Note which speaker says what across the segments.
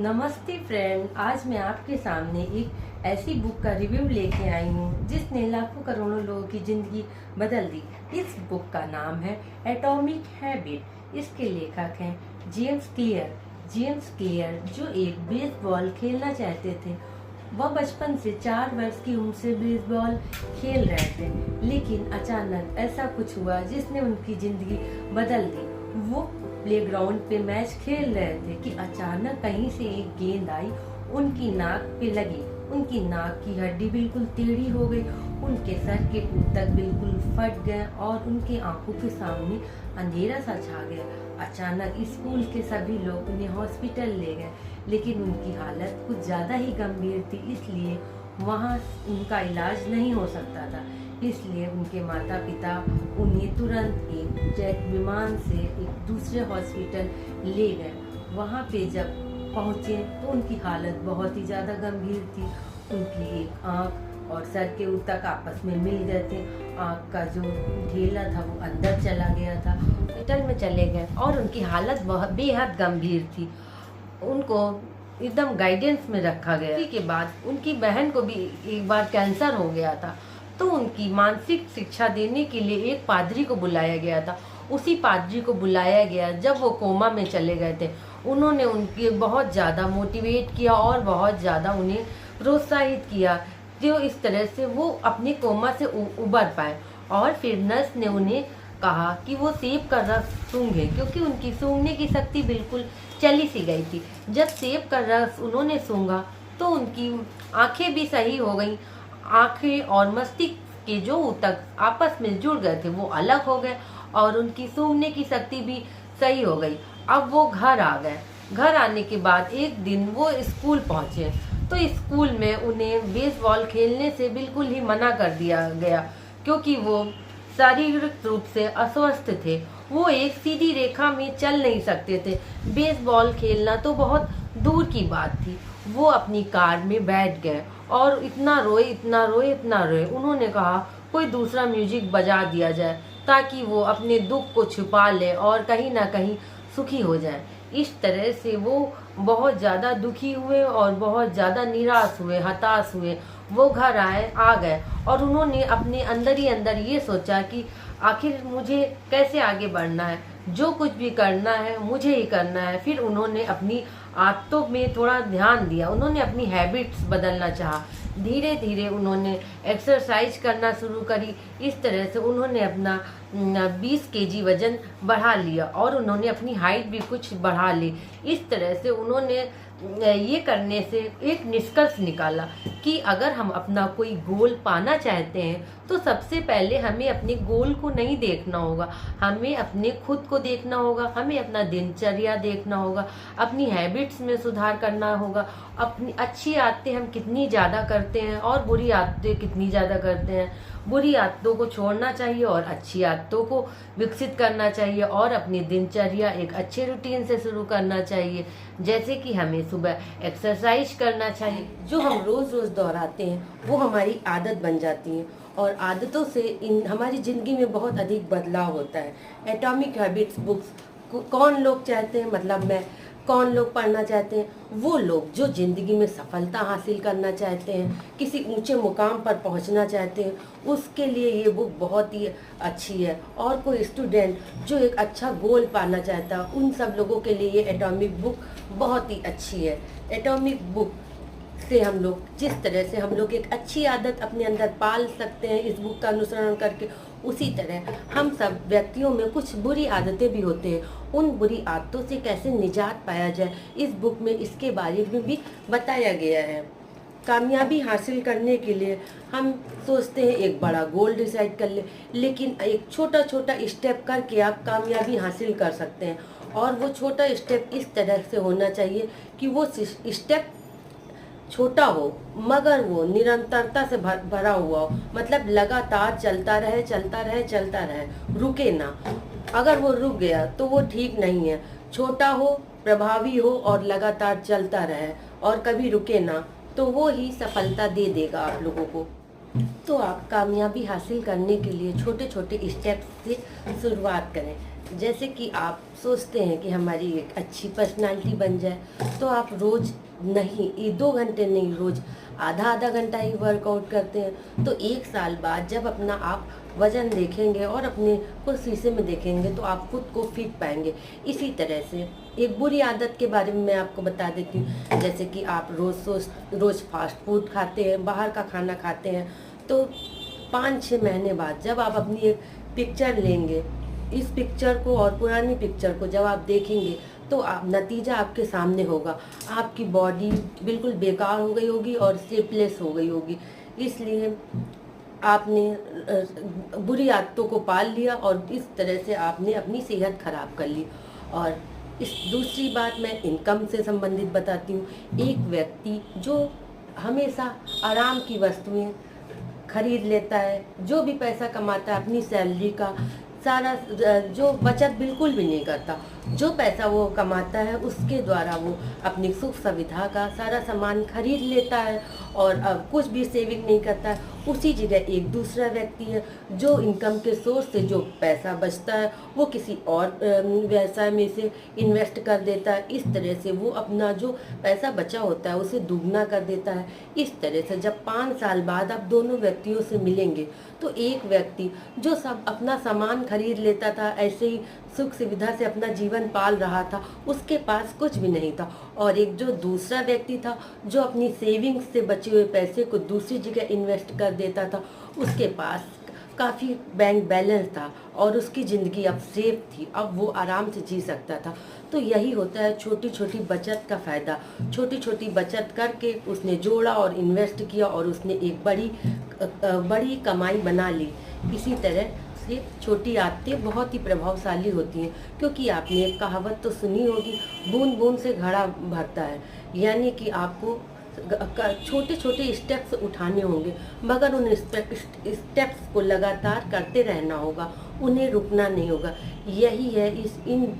Speaker 1: नमस्ते फ्रेंड, आज मैं आपके सामने एक ऐसी बुक का रिव्यू लेके आई हूँ जिसने लाखों करोड़ों लोगों की ज़िंदगी बदल दी। इस बुक का नाम है एटॉमिक हैबिट। इसके लेखक हैं जेम्स क्लियर। जेम्स क्लियर जो एक बेसबॉल खेलना चाहते थे। वह बचपन से 4 वर्ष की उम्र से बेसबॉल खेल रहे थे, लेकिन अचानक ऐसा कुछ हुआ जिसने उनकी ज़िंदगी बदल दी। वो प्लेग्राउंड पे मैच खेल रहे थे कि अचानक कहीं से एक गेंद आई, उनकी नाक पे लगी। उनकी नाक की हड्डी बिल्कुल टेढ़ी हो गई, उनके सर के ऊतक बिल्कुल फट गए और उनकी आंखों के सामने अंधेरा सा छा गया। अचानक स्कूल के सभी लोग उन्हें हॉस्पिटल ले गए, लेकिन उनकी हालत कुछ ज़्यादा ही गंभीर थी, इसलिए वहाँ उनका इलाज नहीं हो सकता था। इसलिए उनके माता पिता उन्हें तुरंत एक जेट विमान से एक दूसरे हॉस्पिटल ले गए। वहाँ पे जब पहुँचे तो उनकी हालत बहुत ही ज़्यादा गंभीर थी। उनकी एक आँख और सर के ऊतक आपस में मिल गए थे। आँख का जो ढेला था वो अंदर चला गया था। हॉस्पिटल में चले गए और उनकी हालत बहुत बेहद गंभीर थी। उनको एकदम गाइडेंस में रखा गया। इसी के बाद उनकी बहन को भी एक बार कैंसर हो गया था, तो उनकी मानसिक शिक्षा देने के लिए एक पादरी को बुलाया गया था। उसी पादरी को बुलाया गया जब वो कोमा में चले गए थे। उन्होंने उनके बहुत ज़्यादा मोटिवेट किया और बहुत ज़्यादा उन्हें प्रोत्साहित किया, जो इस तरह से वो अपने कोमा से उबर पाए। और फिर नर्स ने उन्हें कहा कि वो सेब का रस सूंघे, क्योंकि उनकी सूंघने की शक्ति बिल्कुल चली सी गई थी। जब सेब का रस उन्होंने सूंघा तो उनकी आंखें भी सही हो गईं। आंखें और मस्तिष्क के जो ऊतक आपस में जुड़ गए थे वो अलग हो गए और उनकी सूंघने की शक्ति भी सही हो गई। अब वो घर आ गए। घर आने के बाद एक दिन वो स्कूल पहुंचे तो स्कूल में उन्हें बेसबॉल खेलने से बिल्कुल ही मना कर दिया गया, क्योंकि वो शारीरिक रूप से अस्वस्थ थे। वो एक सीधी रेखा में चल नहीं सकते थे। बेसबॉल खेलना तो बहुत दूर की बात थी। वो अपनी कार में बैठ गए और इतना रोए, इतना रोए, इतना रोए। उन्होंने कहा कोई दूसरा म्यूजिक बजा दिया जाए ताकि वो अपने दुख को छुपा ले और कहीं ना कहीं सुखी हो जाए। इस तरह से वो बहुत ज़्यादा दुखी हुए और बहुत ज़्यादा निराश हुए, हताश हुए। वो घर आ गए और उन्होंने अपने अंदर ही अंदर ये सोचा कि आखिर मुझे कैसे आगे बढ़ना है, जो कुछ भी करना है मुझे ही करना है। फिर उन्होंने अपनी आदतों में थोड़ा ध्यान दिया। उन्होंने अपनी हैबिट्स बदलना चाहा। धीरे धीरे उन्होंने एक्सरसाइज करना शुरू करी। इस तरह से उन्होंने अपना 20 केजी वजन बढ़ा लिया और उन्होंने अपनी हाइट भी कुछ बढ़ा ली। इस तरह से उन्होंने ये करने से एक निष्कर्ष निकाला कि अगर हम अपना कोई गोल पाना चाहते हैं तो सबसे पहले हमें अपने गोल को नहीं देखना होगा, हमें अपने खुद को देखना होगा, हमें अपना दिनचर्या देखना होगा, अपनी हैबिट्स में सुधार करना होगा। अपनी अच्छी आदतें हम कितनी ज़्यादा करते हैं और बुरी आदतें कितनी ज़्यादा करते हैं। बुरी आदतों को छोड़ना चाहिए और अच्छी आदतों को विकसित करना चाहिए और अपनी दिनचर्या एक अच्छे रूटीन से शुरू करना चाहिए। जैसे कि हमें सुबह एक्सरसाइज करना चाहिए। जो हम रोज़ रोज़ दोहराते हैं वो हमारी आदत बन जाती है और आदतों से हमारी ज़िंदगी में बहुत अधिक बदलाव होता है। एटॉमिक हैबिट्स बुक्स कौन लोग चाहते हैं, मतलब मैं कौन लोग पढ़ना चाहते हैं? वो लोग जो ज़िंदगी में सफलता हासिल करना चाहते हैं, किसी ऊंचे मुकाम पर पहुंचना चाहते हैं, उसके लिए ये बुक बहुत ही अच्छी है। और कोई स्टूडेंट जो एक अच्छा गोल पाना चाहता है, उन सब लोगों के लिए ये एटॉमिक बुक बहुत ही अच्छी है। एटॉमिक बुक से हम लोग जिस तरह से हम लोग एक अच्छी आदत अपने अंदर पाल सकते हैं इस बुक का अनुसरण करके, उसी तरह हम सब व्यक्तियों में कुछ बुरी आदतें भी होते हैं। उन बुरी आदतों से कैसे निजात पाया जाए, इस बुक में इसके बारे में भी बताया गया है। कामयाबी हासिल करने के लिए हम सोचते हैं एक बड़ा गोल डिसाइड कर ले, लेकिन एक छोटा छोटा स्टेप करके आप कामयाबी हासिल कर सकते हैं। और वो छोटा स्टेप इस तरह से होना चाहिए कि वो स्टेप छोटा हो मगर वो निरंतरता से भरा हुआ हो, मतलब लगातार चलता रहे, चलता रहे, चलता रहे, रुके ना। अगर वो रुक गया तो वो ठीक नहीं है। छोटा हो, प्रभावी हो और लगातार चलता रहे और कभी रुके ना, तो वो ही सफलता दे देगा आप लोगों को। तो आप कामयाबी हासिल करने के लिए छोटे छोटे स्टेप्स से शुरुआत करें। जैसे कि आप सोचते हैं कि हमारी एक अच्छी पर्सनालिटी बन जाए, तो आप रोज़ नहीं, ये 2 घंटे नहीं, रोज़ आधा आधा घंटा ही वर्कआउट करते हैं, तो 1 साल बाद जब अपना आप वज़न देखेंगे और अपने को शीशे में देखेंगे तो आप खुद को फिट पाएंगे। इसी तरह से एक बुरी आदत के बारे में मैं आपको बता देती हूँ। जैसे कि आप रोज़ फास्ट फूड खाते हैं, बाहर का खाना खाते हैं, तो 5-6 महीने बाद जब आप अपनी एक पिक्चर लेंगे, इस पिक्चर को और पुरानी पिक्चर को जब आप देखेंगे, तो आप नतीजा आपके सामने होगा। आपकी बॉडी बिल्कुल बेकार हो गई होगी और शेपलेस हो गई होगी। इसलिए आपने बुरी आदतों को पाल लिया और इस तरह से आपने अपनी सेहत खराब कर ली। और इस दूसरी बात मैं इनकम से संबंधित बताती हूँ। एक व्यक्ति जो हमेशा आराम की वस्तुएं खरीद लेता है, जो भी पैसा कमाता है अपनी सैलरी का सारा, जो बचत बिल्कुल भी नहीं करता, जो पैसा वो कमाता है उसके द्वारा वो अपनी सुख सुविधा का सारा सामान खरीद लेता है और अब कुछ भी सेविंग नहीं करता है। उसी जगह एक दूसरा व्यक्ति है जो इनकम के सोर्स से जो पैसा बचता है वो किसी और व्यवसाय में से इन्वेस्ट कर देता है। इस तरह से वो अपना जो पैसा बचा होता है उसे दुगना कर देता है। इस तरह से जब 5 साल बाद आप दोनों व्यक्तियों से मिलेंगे, तो एक व्यक्ति जो सब अपना सामान खरीद लेता था, ऐसे ही सुख सुविधा से अपना जीवन पाल रहा था, उसके पास कुछ भी नहीं था। और एक जो दूसरा व्यक्ति था जो अपनी सेविंग्स से बचे हुए पैसे को दूसरी जगह इन्वेस्ट कर देता था, उसके पास काफ़ी बैंक बैलेंस था और उसकी ज़िंदगी अब सेफ थी, अब वो आराम से जी सकता था। तो यही होता है छोटी छोटी बचत का फ़ायदा। छोटी छोटी बचत करके उसने जोड़ा और इन्वेस्ट किया और उसने एक बड़ी कमाई बना ली। इसी तरह से छोटी आदतें बहुत ही प्रभावशाली होती हैं, क्योंकि आपने एक कहावत तो सुनी होगी, बूंद बूंद से घड़ा भरता है। यानी कि आपको छोटे छोटे स्टेप्स उठाने होंगे, मगर उन स्टेप्स को लगातार करते रहना होगा, उन्हें रुकना नहीं होगा। यही है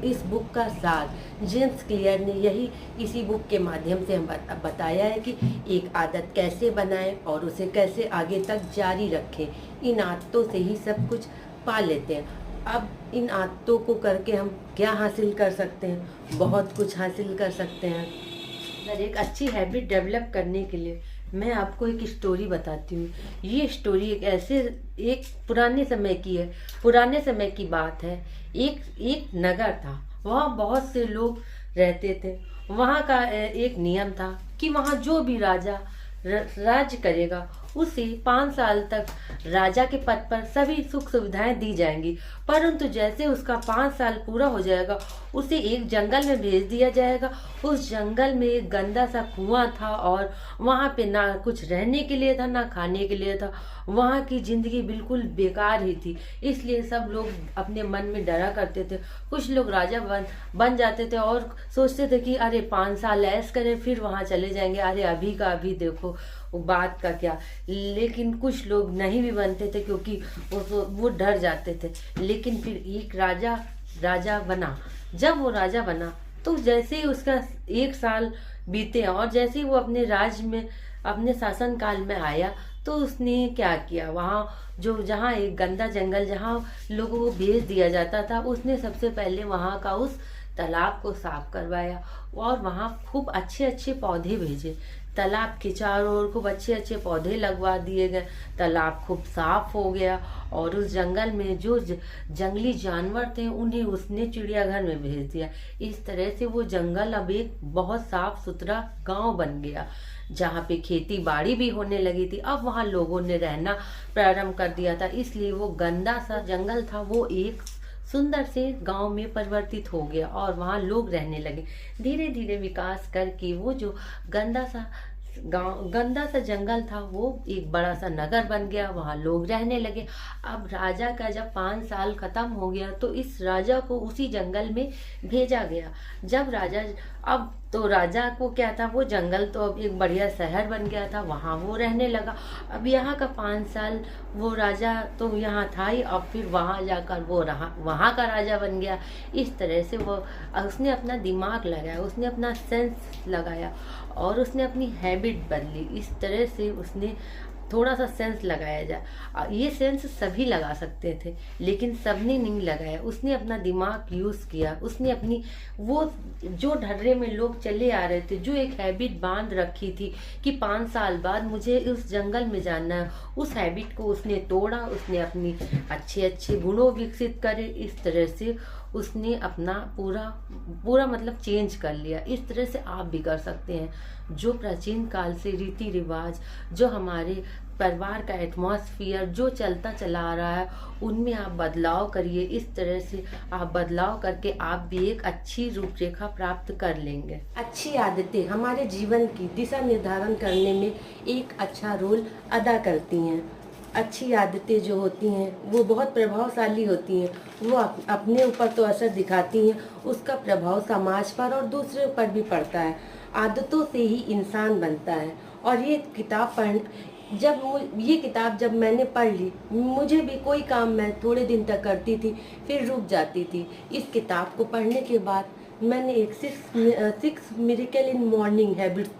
Speaker 1: इस बुक का सार। जेम्स क्लियर ने यही इसी बुक के माध्यम से हम बताया है कि एक आदत कैसे बनाएं और उसे कैसे आगे तक जारी रखें। इन आदतों से ही सब कुछ पा लेते हैं। अब इन आदतों को करके हम क्या हासिल कर सकते हैं? बहुत कुछ हासिल कर सकते हैं। अगर एक अच्छी हैबिट डेवलप करने के लिए मैं आपको एक स्टोरी बताती हूँ। ये स्टोरी एक पुराने समय की है। पुराने समय की बात है। एक नगर था, वहाँ बहुत से लोग रहते थे। वहाँ का एक नियम था कि वहाँ जो भी राजा राज्य करेगा उसे 5 साल तक राजा के पद पर सभी सुख सुविधाएं दी जाएंगी, परंतु जैसे उसका 5 साल पूरा हो जाएगा उसे एक जंगल में भेज दिया जाएगा। उस जंगल में एक गंदा सा कुआं था और वहां पे ना कुछ रहने के लिए था ना खाने के लिए था। वहां की जिंदगी बिल्कुल बेकार ही थी। इसलिए सब लोग अपने मन में डरा करते थे। कुछ लोग राजा बन जाते थे और सोचते थे कि अरे 5 साल ऐश करें फिर वहां चले जाएंगे, अरे अभी का अभी देखो वो बात का क्या। लेकिन कुछ लोग नहीं भी बनते थे क्योंकि वो डर जाते थे। लेकिन फिर एक राजा बना। जब वो राजा बना तो जैसे ही उसका 1 साल बीते और जैसे ही वो अपने राज्य में अपने शासन काल में आया, तो उसने क्या किया, जहाँ एक गंदा जंगल जहाँ लोगों को भेज दिया जाता था, उसने सबसे पहले वहाँ का उस तालाब को साफ करवाया और वहाँ खूब अच्छे अच्छे पौधे भेजे। तालाब के चारों ओर खूब अच्छे अच्छे पौधे लगवा दिए गए। तालाब खूब साफ हो गया और उस जंगल में जो जंगली जानवर थे उन्हें उसने चिड़ियाघर में भेज दिया। इस तरह से वो जंगल अब एक बहुत साफ सुथरा गांव बन गया, जहाँ पे खेती बाड़ी भी होने लगी थी। अब वहाँ लोगों ने रहना प्रारंभ कर दिया था, इसलिए वो गंदा सा जंगल था वो एक सुंदर से गांव में परिवर्तित हो गया और वहाँ लोग रहने लगे। धीरे धीरे विकास करके वो जो गंदा सा जंगल था वो एक बड़ा सा नगर बन गया, वहाँ लोग रहने लगे। अब राजा का जब 5 साल खत्म हो गया तो इस राजा को उसी जंगल में भेजा गया। अब तो राजा को क्या था, वो जंगल तो अब एक बढ़िया शहर बन गया था, वहाँ वो रहने लगा। अब यहाँ का 5 साल वो राजा तो यहाँ था ही, अब फिर वहाँ जाकर वो वहाँ का राजा बन गया। इस तरह से उसने अपना दिमाग लगाया, उसने अपना सेंस लगाया और उसने अपनी हैबिट बदली। इस तरह से उसने थोड़ा सा सेंस लगाया जाए। ये सेंस सभी लगा सकते थे, लेकिन सबने नहीं लगाया। उसने अपना दिमाग यूज किया, उसने अपनी वो जो ढर्रे में लोग चले आ रहे थे, जो एक हैबिट बांध रखी थी कि 5 साल बाद मुझे उस जंगल में जाना है, उस हैबिट को उसने तोड़ा। उसने अपनी अच्छे अच्छे गुणों विकसित करे। इस तरह से उसने अपना पूरा पूरा मतलब चेंज कर लिया। इस तरह से आप भी कर सकते हैं। जो प्राचीन काल से रीति रिवाज, जो हमारे परिवार का एटमॉस्फेयर जो चलता चला आ रहा है, उनमें आप बदलाव करिए। इस तरह से आप बदलाव करके आप भी एक अच्छी रूपरेखा प्राप्त कर लेंगे। अच्छी आदतें हमारे जीवन की दिशा निर्धारण करने में एक अच्छा रोल अदा करती हैं। अच्छी आदतें जो होती हैं वो बहुत प्रभावशाली होती हैं। वो अपने ऊपर तो असर दिखाती हैं, उसका प्रभाव समाज पर और दूसरे पर भी पड़ता है। आदतों से ही इंसान बनता है। और ये किताब जब मैंने पढ़ ली, मुझे भी कोई काम मैं थोड़े दिन तक करती थी, फिर रुक जाती थी। इस किताब को पढ़ने के बाद मैंने एक 6 मिरेकल इन मॉर्निंग हैबिट्स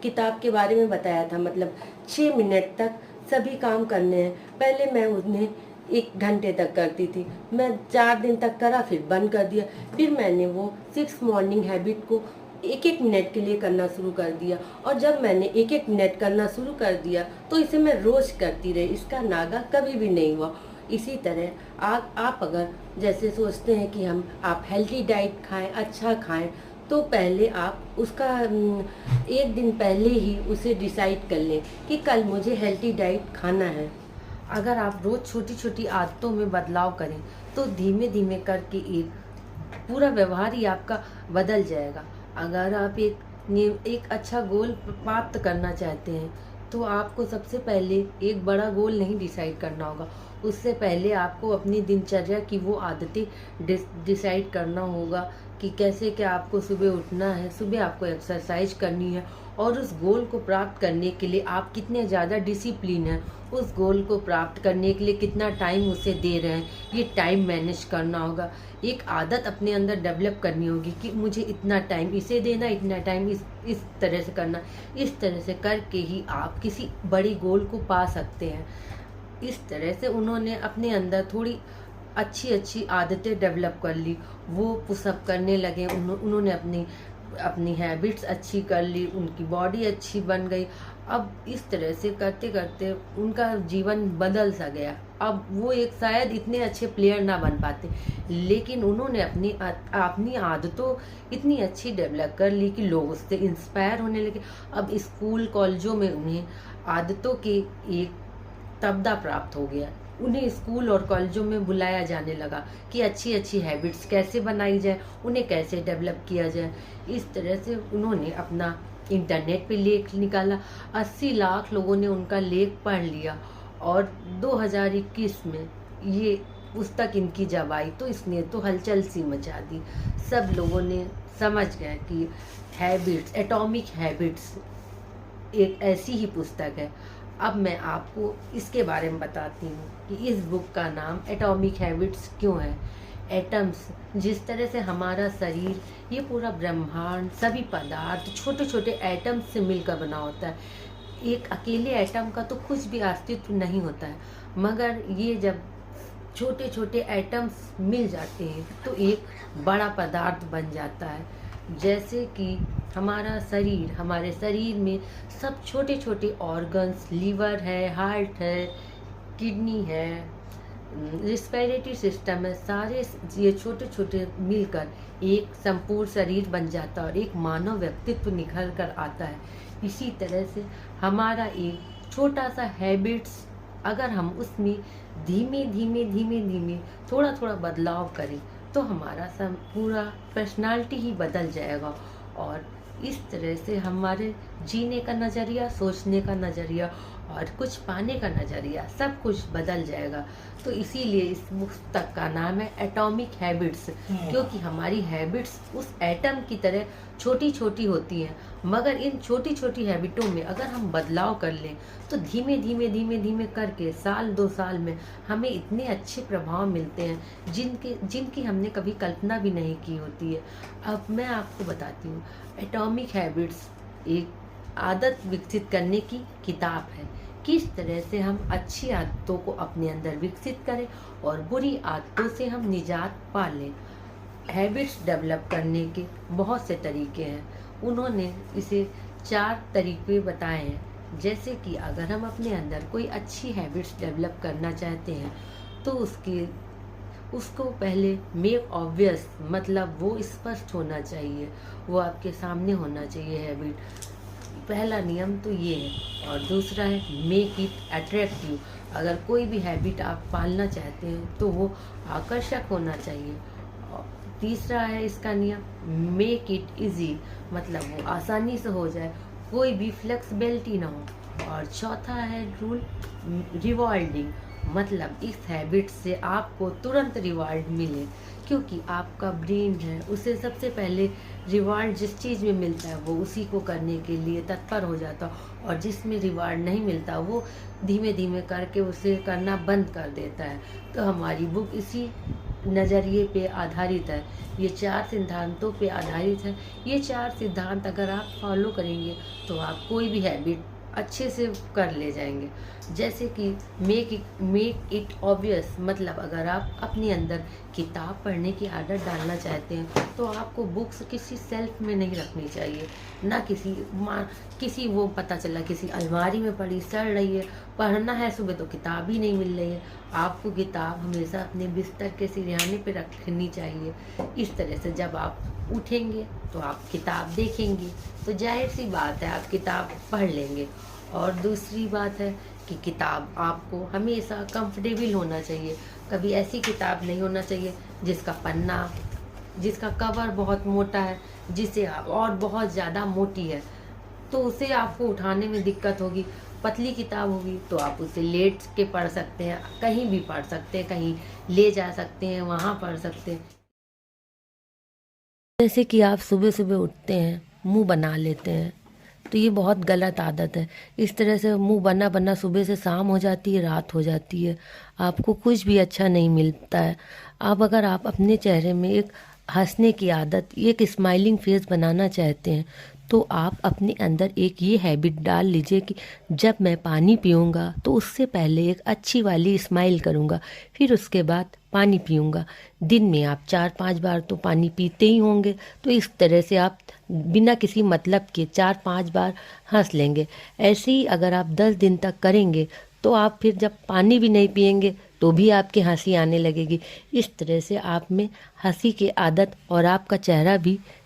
Speaker 1: किताब के बारे में बताया था। मतलब 6 मिनट तक सभी काम करने हैं। पहले मैं उन्हें 1 घंटे तक करती थी, मैं 4 दिन तक करा, फिर बंद कर दिया। फिर मैंने वो 6 मॉर्निंग हैबिट को 1-1 मिनट के लिए करना शुरू कर दिया। और जब मैंने 1-1 मिनट करना शुरू कर दिया तो इसे मैं रोज करती रही, इसका नागा कभी भी नहीं हुआ। इसी तरह आप अगर जैसे सोचते हैं कि आप हेल्दी डाइट खाएं, अच्छा खाएं, तो पहले आप उसका 1 दिन पहले ही उसे डिसाइड कर लें कि कल मुझे हेल्दी डाइट खाना है। अगर आप रोज छोटी छोटी आदतों में बदलाव करें तो धीमे धीमे करके एक पूरा व्यवहार ही आपका बदल जाएगा। अगर आप एक अच्छा गोल प्राप्त करना चाहते हैं तो आपको सबसे पहले एक बड़ा गोल नहीं डिसाइड करना होगा। उससे पहले आपको अपनी दिनचर्या की वो आदतें डिसाइड करना होगा कि कैसे क्या आपको सुबह उठना है, सुबह आपको एक्सरसाइज करनी है, और उस गोल को प्राप्त करने के लिए आप कितने ज़्यादा डिसिप्लिन हैं, उस गोल को प्राप्त करने के लिए कितना टाइम उसे दे रहे हैं, ये टाइम मैनेज करना होगा। एक आदत अपने अंदर डेवलप करनी होगी कि मुझे इतना टाइम इसे देना, इतना टाइम इस तरह से करना। इस तरह से करके ही आप किसी बड़ी गोल को पा सकते हैं। इस तरह से उन्होंने अपने अंदर थोड़ी अच्छी अच्छी आदतें डेवलप कर ली। वो पुशअप करने लगे, उन्होंने अपनी हैबिट्स अच्छी कर ली, उनकी बॉडी अच्छी बन गई। अब इस तरह से करते करते उनका जीवन बदल सा गया। अब वो एक शायद इतने अच्छे प्लेयर ना बन पाते, लेकिन उन्होंने अपनी आदतों इतनी अच्छी डेवलप कर ली कि लोग उससे इंस्पायर होने लगे। अब स्कूल कॉलेजों में उन्हें आदतों के एक तबदा प्राप्त हो गया। उन्हें स्कूल और कॉलेजों में बुलाया जाने लगा कि अच्छी अच्छी हैबिट्स कैसे बनाई जाए, उन्हें कैसे डेवलप किया जाए। इस तरह से उन्होंने अपना इंटरनेट पे लेख निकाला। 80 लाख लोगों ने उनका लेख पढ़ लिया, और 2021 में ये पुस्तक इनकी जब आई तो इसने तो हलचल सी मचा दी। सब लोगों ने समझ गया कि हैबिट्स, एटॉमिक हैबिट्स एक ऐसी ही पुस्तक है। अब मैं आपको इसके बारे में बताती हूँ कि इस बुक का नाम एटॉमिक हैबिट्स क्यों है। एटम्स, जिस तरह से हमारा शरीर, ये पूरा ब्रह्मांड, सभी पदार्थ छोटे छोटे एटम्स से मिलकर बना होता है। एक अकेले एटम का तो कुछ भी अस्तित्व नहीं होता है, मगर ये जब छोटे छोटे एटम्स मिल जाते हैं तो एक बड़ा पदार्थ बन जाता है। जैसे कि हमारा शरीर, हमारे शरीर में सब छोटे छोटे ऑर्गन्स, लीवर है, हार्ट है, किडनी है, रिस्पिरेटरी सिस्टम है, सारे ये छोटे छोटे मिलकर एक संपूर्ण शरीर बन जाता है और एक मानव व्यक्तित्व निखर कर आता है। इसी तरह से हमारा एक छोटा सा हैबिट्स, अगर हम उसमें धीमे धीमे धीमे धीमे थोड़ा थोड़ा बदलाव करें तो हमारा सब पूरा पर्सनालिटी ही बदल जाएगा। और इस तरह से हमारे जीने का नज़रिया, सोचने का नज़रिया और कुछ पाने का नज़रिया सब कुछ बदल जाएगा। तो इसीलिए इस पुस्तक का नाम है एटॉमिक हैबिट्स, क्योंकि हमारी हैबिट्स उस एटम की तरह छोटी छोटी होती हैं, मगर इन छोटी छोटी हैबिटों में अगर हम बदलाव कर लें तो धीमे धीमे धीमे धीमे करके 1-2 साल में हमें इतने अच्छे प्रभाव मिलते हैं जिनकी हमने कभी कल्पना भी नहीं की होती है। अब मैं आपको बताती हूँ, एटॉमिक हैबिट्स एक आदत विकसित करने की किताब है। किस तरह से हम अच्छी आदतों को अपने अंदर विकसित करें और बुरी आदतों से हम निजात पा लें। हैबिट्स डेवलप करने के बहुत से तरीके हैं। उन्होंने इसे 4 तरीके बताए हैं। जैसे कि अगर हम अपने अंदर कोई अच्छी हैबिट्स डेवलप करना चाहते हैं तो उसको पहले मेक ऑब्वियस, मतलब वो स्पष्ट होना चाहिए, वो आपके सामने होना चाहिए हैबिट। पहला नियम तो ये है। और दूसरा है मेक इट अट्रैक्टिव। अगर कोई भी हैबिट आप पालना चाहते हैं तो वो आकर्षक होना चाहिए। और तीसरा है इसका नियम मेक इट इजी, मतलब वो आसानी से हो जाए, कोई भी फ्लेक्सिबिलिटी ना हो। और चौथा है रूल रिवॉर्डिंग, मतलब इस हैबिट से आपको तुरंत रिवार्ड मिले, क्योंकि आपका ब्रेन है उसे सबसे पहले रिवार्ड जिस चीज़ में मिलता है वो उसी को करने के लिए तत्पर हो जाता, और जिसमें रिवार्ड नहीं मिलता वो धीमे धीमे करके उसे करना बंद कर देता है। तो हमारी बुक इसी नज़रिए पे आधारित है, ये 4 सिद्धांतों पे आधारित है। ये 4 सिद्धांत अगर आप फॉलो करेंगे तो आप कोई भी हैबिट अच्छे से कर ले जाएंगे। जैसे कि मेक इट ऑब्वियस, मतलब अगर आप अपने अंदर किताब पढ़ने की आदत डालना चाहते हैं तो आपको बुक्स किसी सेल्फ में नहीं रखनी चाहिए, ना किसी वो पता चला किसी अलमारी में पड़ी सड़ रही है, पढ़ना है सुबह तो किताब ही नहीं मिल रही है। आपको किताब हमेशा अपने बिस्तर के सिरहाने पे रखनी चाहिए। इस तरह से जब आप उठेंगे तो आप किताब देखेंगे तो जाहिर सी बात है आप किताब पढ़ लेंगे। और दूसरी बात है कि किताब आपको हमेशा कंफर्टेबल होना चाहिए। कभी ऐसी किताब नहीं होना चाहिए जिसका कवर बहुत मोटा है, जिसे आप और बहुत ज़्यादा मोटी है तो उसे आपको उठाने में दिक्कत होगी। पतली किताब होगी तो आप उसे लेट के पढ़ सकते हैं, कहीं भी पढ़ सकते हैं, कहीं ले जा सकते हैं, वहाँ पढ़ सकते हैं। जैसे कि आप सुबह सुबह उठते हैं, मुंह बना लेते हैं, तो ये बहुत गलत आदत है। इस तरह से मुंह बना बना सुबह से शाम हो जाती है, रात हो जाती है, आपको कुछ भी अच्छा नहीं मिलता है। अगर आप अपने चेहरे में एक हंसने की आदत, एक स्माइलिंग फेस बनाना चाहते हैं तो आप अपने अंदर एक ये हैबिट डाल लीजिए कि जब मैं पानी पीऊँगा तो उससे पहले एक अच्छी वाली स्माइल करूँगा, फिर उसके बाद पानी पीऊँगा। दिन में आप 4-5 बार तो पानी पीते ही होंगे, तो इस तरह से आप बिना किसी मतलब के 4-5 बार हंस लेंगे। ऐसे ही अगर आप 10 दिन तक करेंगे तो आप फिर जब पानी भी नहीं पिएंगे तो भी आपकी हंसी आने लगेगी। इस तरह से आप में हंसी की आदत और आपका चेहरा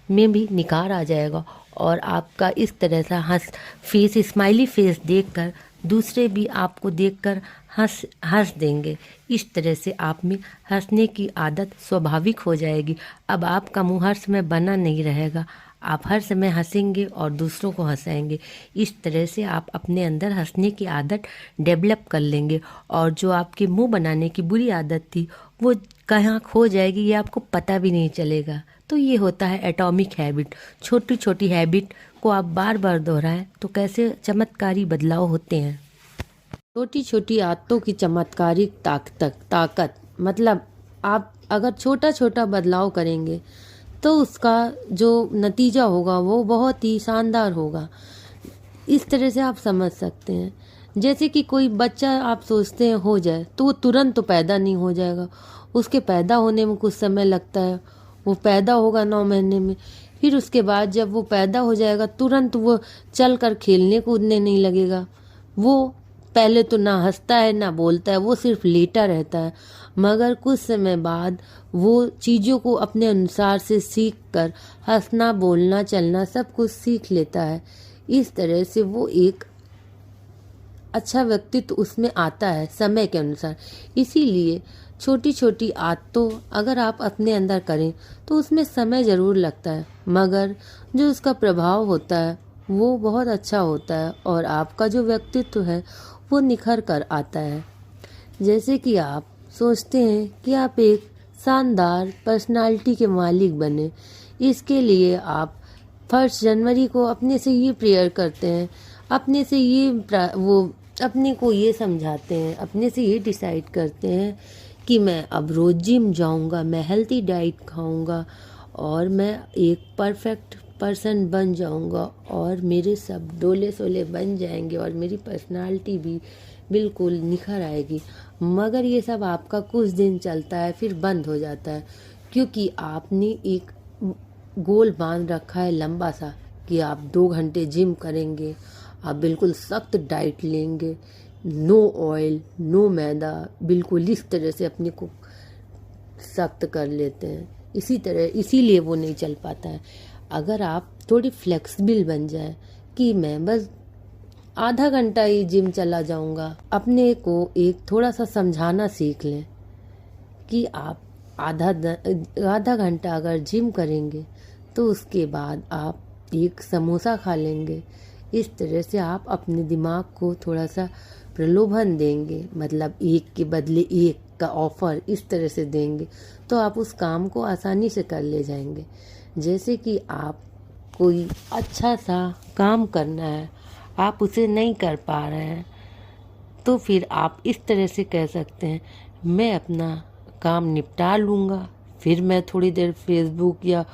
Speaker 1: में भी निखार आ जाएगा, और आपका इस तरह से स्माइली फेस देखकर दूसरे भी आपको देखकर हंस देंगे। इस तरह से आप में हंसने की आदत स्वाभाविक हो जाएगी। अब आपका मुंह हर समय बना नहीं रहेगा, आप हर समय हंसेंगे और दूसरों को हंसाएंगे। इस तरह से आप अपने अंदर हंसने की आदत डेवलप कर लेंगे, और जो आपके मुंह बनाने की बुरी आदत थी वो कहाँ खो जाएगी ये आपको पता भी नहीं चलेगा। तो ये होता है एटॉमिक हैबिट। छोटी छोटी हैबिट को आप बार बार दोहराएं तो कैसे चमत्कारी बदलाव होते हैं। छोटी छोटी आदतों की चमत्कारिक ताकत, मतलब आप अगर छोटा छोटा बदलाव करेंगे तो उसका जो नतीजा होगा वो बहुत ही शानदार होगा। इस तरह से आप समझ सकते हैं। जैसे कि कोई बच्चा आप सोचते हैं हो जाए तो वो तुरंत तो पैदा नहीं हो जाएगा, उसके पैदा होने में कुछ समय लगता है। वो पैदा होगा 9 महीने में, फिर उसके बाद जब वो पैदा हो जाएगा तुरंत वो चल कर खेलने कूदने नहीं लगेगा। वो पहले तो ना हंसता है ना बोलता है, वो सिर्फ लेटा रहता है, मगर कुछ समय बाद वो चीज़ों को अपने अनुसार से सीख कर हंसना बोलना चलना सब कुछ सीख लेता है। इस तरह से वो एक अच्छा व्यक्तित्व उसमें आता है समय के अनुसार। इसीलिए छोटी छोटी आदतों अगर आप अपने अंदर करें तो उसमें समय ज़रूर लगता है, मगर जो उसका प्रभाव होता है वो बहुत अच्छा होता है और आपका जो व्यक्तित्व है वो निखर कर आता है। जैसे कि आप सोचते हैं कि आप एक शानदार पर्सनालिटी के मालिक बने, इसके लिए आप 1 जनवरी को अपने से ये प्रेयर करते हैं, अपने से अपने को ये समझाते हैं, अपने से ये डिसाइड करते हैं कि मैं अब रोज़ जिम जाऊंगा, मैं हेल्थी डाइट खाऊंगा और मैं एक परफेक्ट पर्सन बन जाऊंगा और मेरे सब डोले सोले बन जाएंगे और मेरी पर्सनालिटी भी बिल्कुल निखर आएगी। मगर ये सब आपका कुछ दिन चलता है, फिर बंद हो जाता है, क्योंकि आपने एक गोल बांध रखा है लंबा सा कि आप 2 घंटे जिम करेंगे, आप बिल्कुल सख्त डाइट लेंगे, नो ऑयल नो मैदा, बिल्कुल इस तरह से अपने को सख्त कर लेते हैं। इसीलिए वो नहीं चल पाता है। अगर आप थोड़ी फ्लेक्सिबल बन जाए कि मैं बस आधा घंटा ही जिम चला जाऊंगा, अपने को एक थोड़ा सा समझाना सीख लें कि आप आधा घंटा अगर जिम करेंगे तो उसके बाद आप एक समोसा खा लेंगे। इस तरह से आप अपने दिमाग को थोड़ा सा प्रलोभन देंगे, मतलब एक के बदले एक का ऑफर इस तरह से देंगे तो आप उस काम को आसानी से कर ले जाएंगे। जैसे कि आप कोई अच्छा सा काम करना है, आप उसे नहीं कर पा रहे हैं, तो फिर आप इस तरह से कह सकते हैं, मैं अपना काम निपटा लूँगा, फिर मैं थोड़ी देर फेसबुक या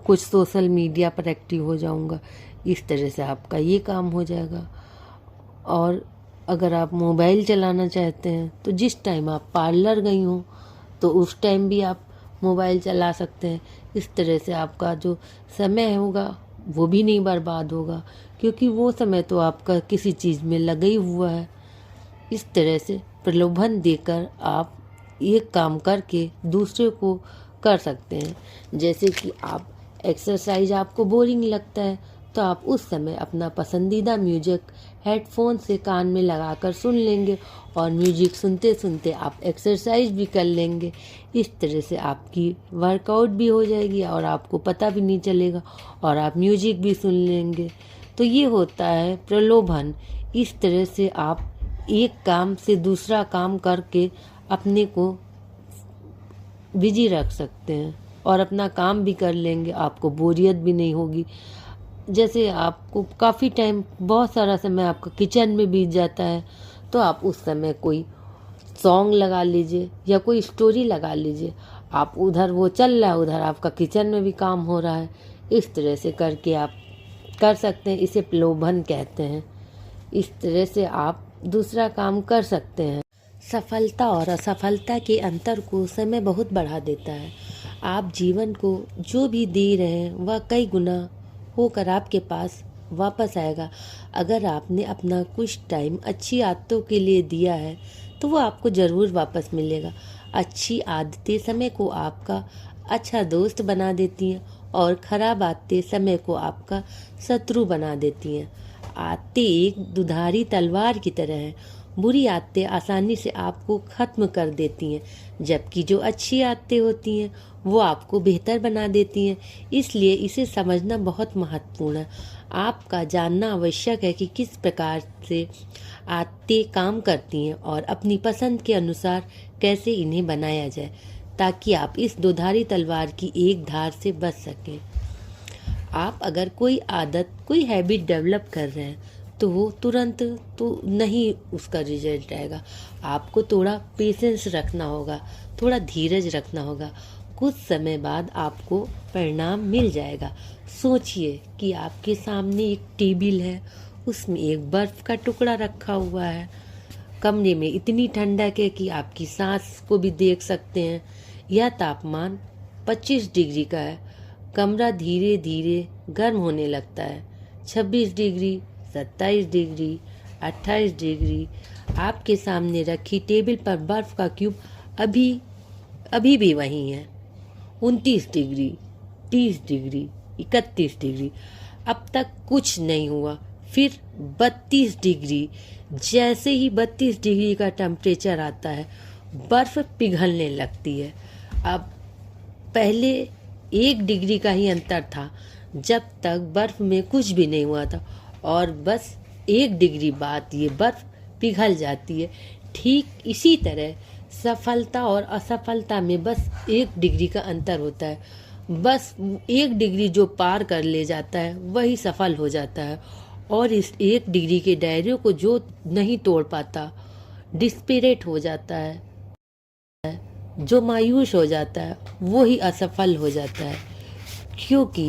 Speaker 1: कुछ सोशल मीडिया पर एक्टिव हो जाऊँगा। इस तरह से आपका ये काम हो जाएगा। और अगर आप मोबाइल चलाना चाहते हैं तो जिस टाइम आप पार्लर गई हो तो उस टाइम भी आप मोबाइल चला सकते हैं। इस तरह से आपका जो समय होगा वो भी नहीं बर्बाद होगा, क्योंकि वो समय तो आपका किसी चीज़ में लगा ही हुआ है। इस तरह से प्रलोभन देकर आप एक काम करके दूसरे को कर सकते हैं। जैसे कि आप एक्सरसाइज आपको बोरिंग लगता है तो आप उस समय अपना पसंदीदा म्यूजिक हेडफोन से कान में लगाकर सुन लेंगे और म्यूजिक सुनते सुनते आप एक्सरसाइज भी कर लेंगे। इस तरह से आपकी वर्कआउट भी हो जाएगी और आपको पता भी नहीं चलेगा और आप म्यूजिक भी सुन लेंगे। तो ये होता है प्रलोभन। इस तरह से आप एक काम से दूसरा काम करके अपने को बिजी रख सकते हैं और अपना काम भी कर लेंगे, आपको बोरियत भी नहीं होगी। जैसे आपको काफ़ी टाइम, बहुत सारा समय आपका किचन में बीत जाता है, तो आप उस समय कोई सॉन्ग लगा लीजिए या कोई स्टोरी लगा लीजिए, आप उधर वो चल रहा है, उधर आपका किचन में भी काम हो रहा है। इस तरह से करके आप कर सकते हैं, इसे प्रलोभन कहते हैं। इस तरह से आप दूसरा काम कर सकते हैं। सफलता और असफलता के अंतर को समय बहुत बढ़ा देता है। आप जीवन को जो भी दे रहे हैं वह कई गुना होकर आपके पास वापस आएगा। अगर आपने अपना कुछ टाइम अच्छी आदतों के लिए दिया है तो वो आपको ज़रूर वापस मिलेगा। अच्छी आदतें समय को आपका अच्छा दोस्त बना देती हैं और ख़राब आदतें समय को आपका शत्रु बना देती हैं। आदतें एक दुधारी तलवार की तरह हैं। बुरी आदतें आसानी से आपको ख़त्म कर देती हैं, जबकि जो अच्छी आदतें होती हैं वो आपको बेहतर बना देती हैं। इसलिए इसे समझना बहुत महत्वपूर्ण है। आपका जानना आवश्यक है कि किस प्रकार से आदतें काम करती हैं और अपनी पसंद के अनुसार कैसे इन्हें बनाया जाए, ताकि आप इस दुधारी तलवार की एक धार से बच सकें। आप अगर कोई आदत, कोई हैबिट डेवलप कर रहे हैं तो वो तुरंत तो नहीं उसका रिजल्ट आएगा। आपको थोड़ा पेशेंस रखना होगा, थोड़ा धीरज रखना होगा। कुछ समय बाद आपको परिणाम मिल जाएगा। सोचिए कि आपके सामने एक टेबल है, उसमें एक बर्फ़ का टुकड़ा रखा हुआ है। कमरे में इतनी ठंडक है कि आपकी सांस को भी देख सकते हैं। यह तापमान 25 डिग्री का है। कमरा धीरे धीरे गर्म होने लगता है। 26 डिग्री, 27 डिग्री, 28 डिग्री। आपके सामने रखी टेबल पर बर्फ़ का क्यूब अभी भी वहीं है। 29 डिग्री, 30 डिग्री, 31 डिग्री। अब तक कुछ नहीं हुआ। फिर 32 डिग्री। जैसे ही 32 डिग्री का टेम्परेचर आता है, बर्फ़ पिघलने लगती है। अब पहले 1 डिग्री का ही अंतर था, जब तक बर्फ़ में कुछ भी नहीं हुआ था, और बस 1 डिग्री बाद ये बर्फ़ पिघल जाती है। ठीक इसी तरह सफलता और असफलता में बस 1 डिग्री का अंतर होता है। बस 1 डिग्री जो पार कर ले जाता है वही सफल हो जाता है, और इस 1 डिग्री के दायरे को जो नहीं तोड़ पाता, डिस्परेट हो जाता है, जो मायूस हो जाता है, वो ही असफल हो जाता है। क्योंकि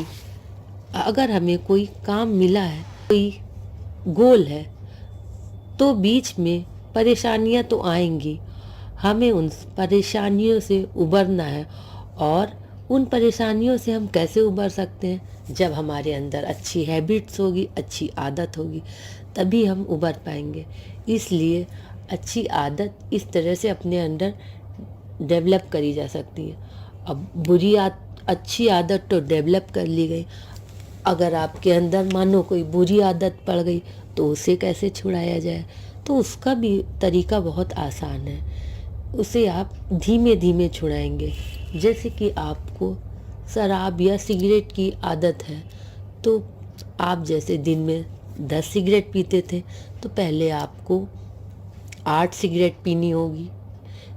Speaker 1: अगर हमें कोई काम मिला है, कोई गोल है, तो बीच में परेशानियां तो आएंगी। हमें उन परेशानियों से उबरना है। और उन परेशानियों से हम कैसे उबर सकते हैं? जब हमारे अंदर अच्छी हैबिट्स होगी, अच्छी आदत होगी, तभी हम उबर पाएंगे। इसलिए अच्छी आदत इस तरह से अपने अंदर डेवलप करी जा सकती है। अब अच्छी आदत तो डेवलप कर ली गई। अगर आपके अंदर मानो कोई बुरी आदत पड़ गई तो उसे कैसे छुड़ाया जाए? तो उसका भी तरीका बहुत आसान है। उसे आप धीमे धीमे छुड़ाएंगे। जैसे कि आपको शराब या सिगरेट की आदत है, तो आप जैसे दिन में 10 सिगरेट पीते थे, तो पहले आपको 8 सिगरेट पीनी होगी।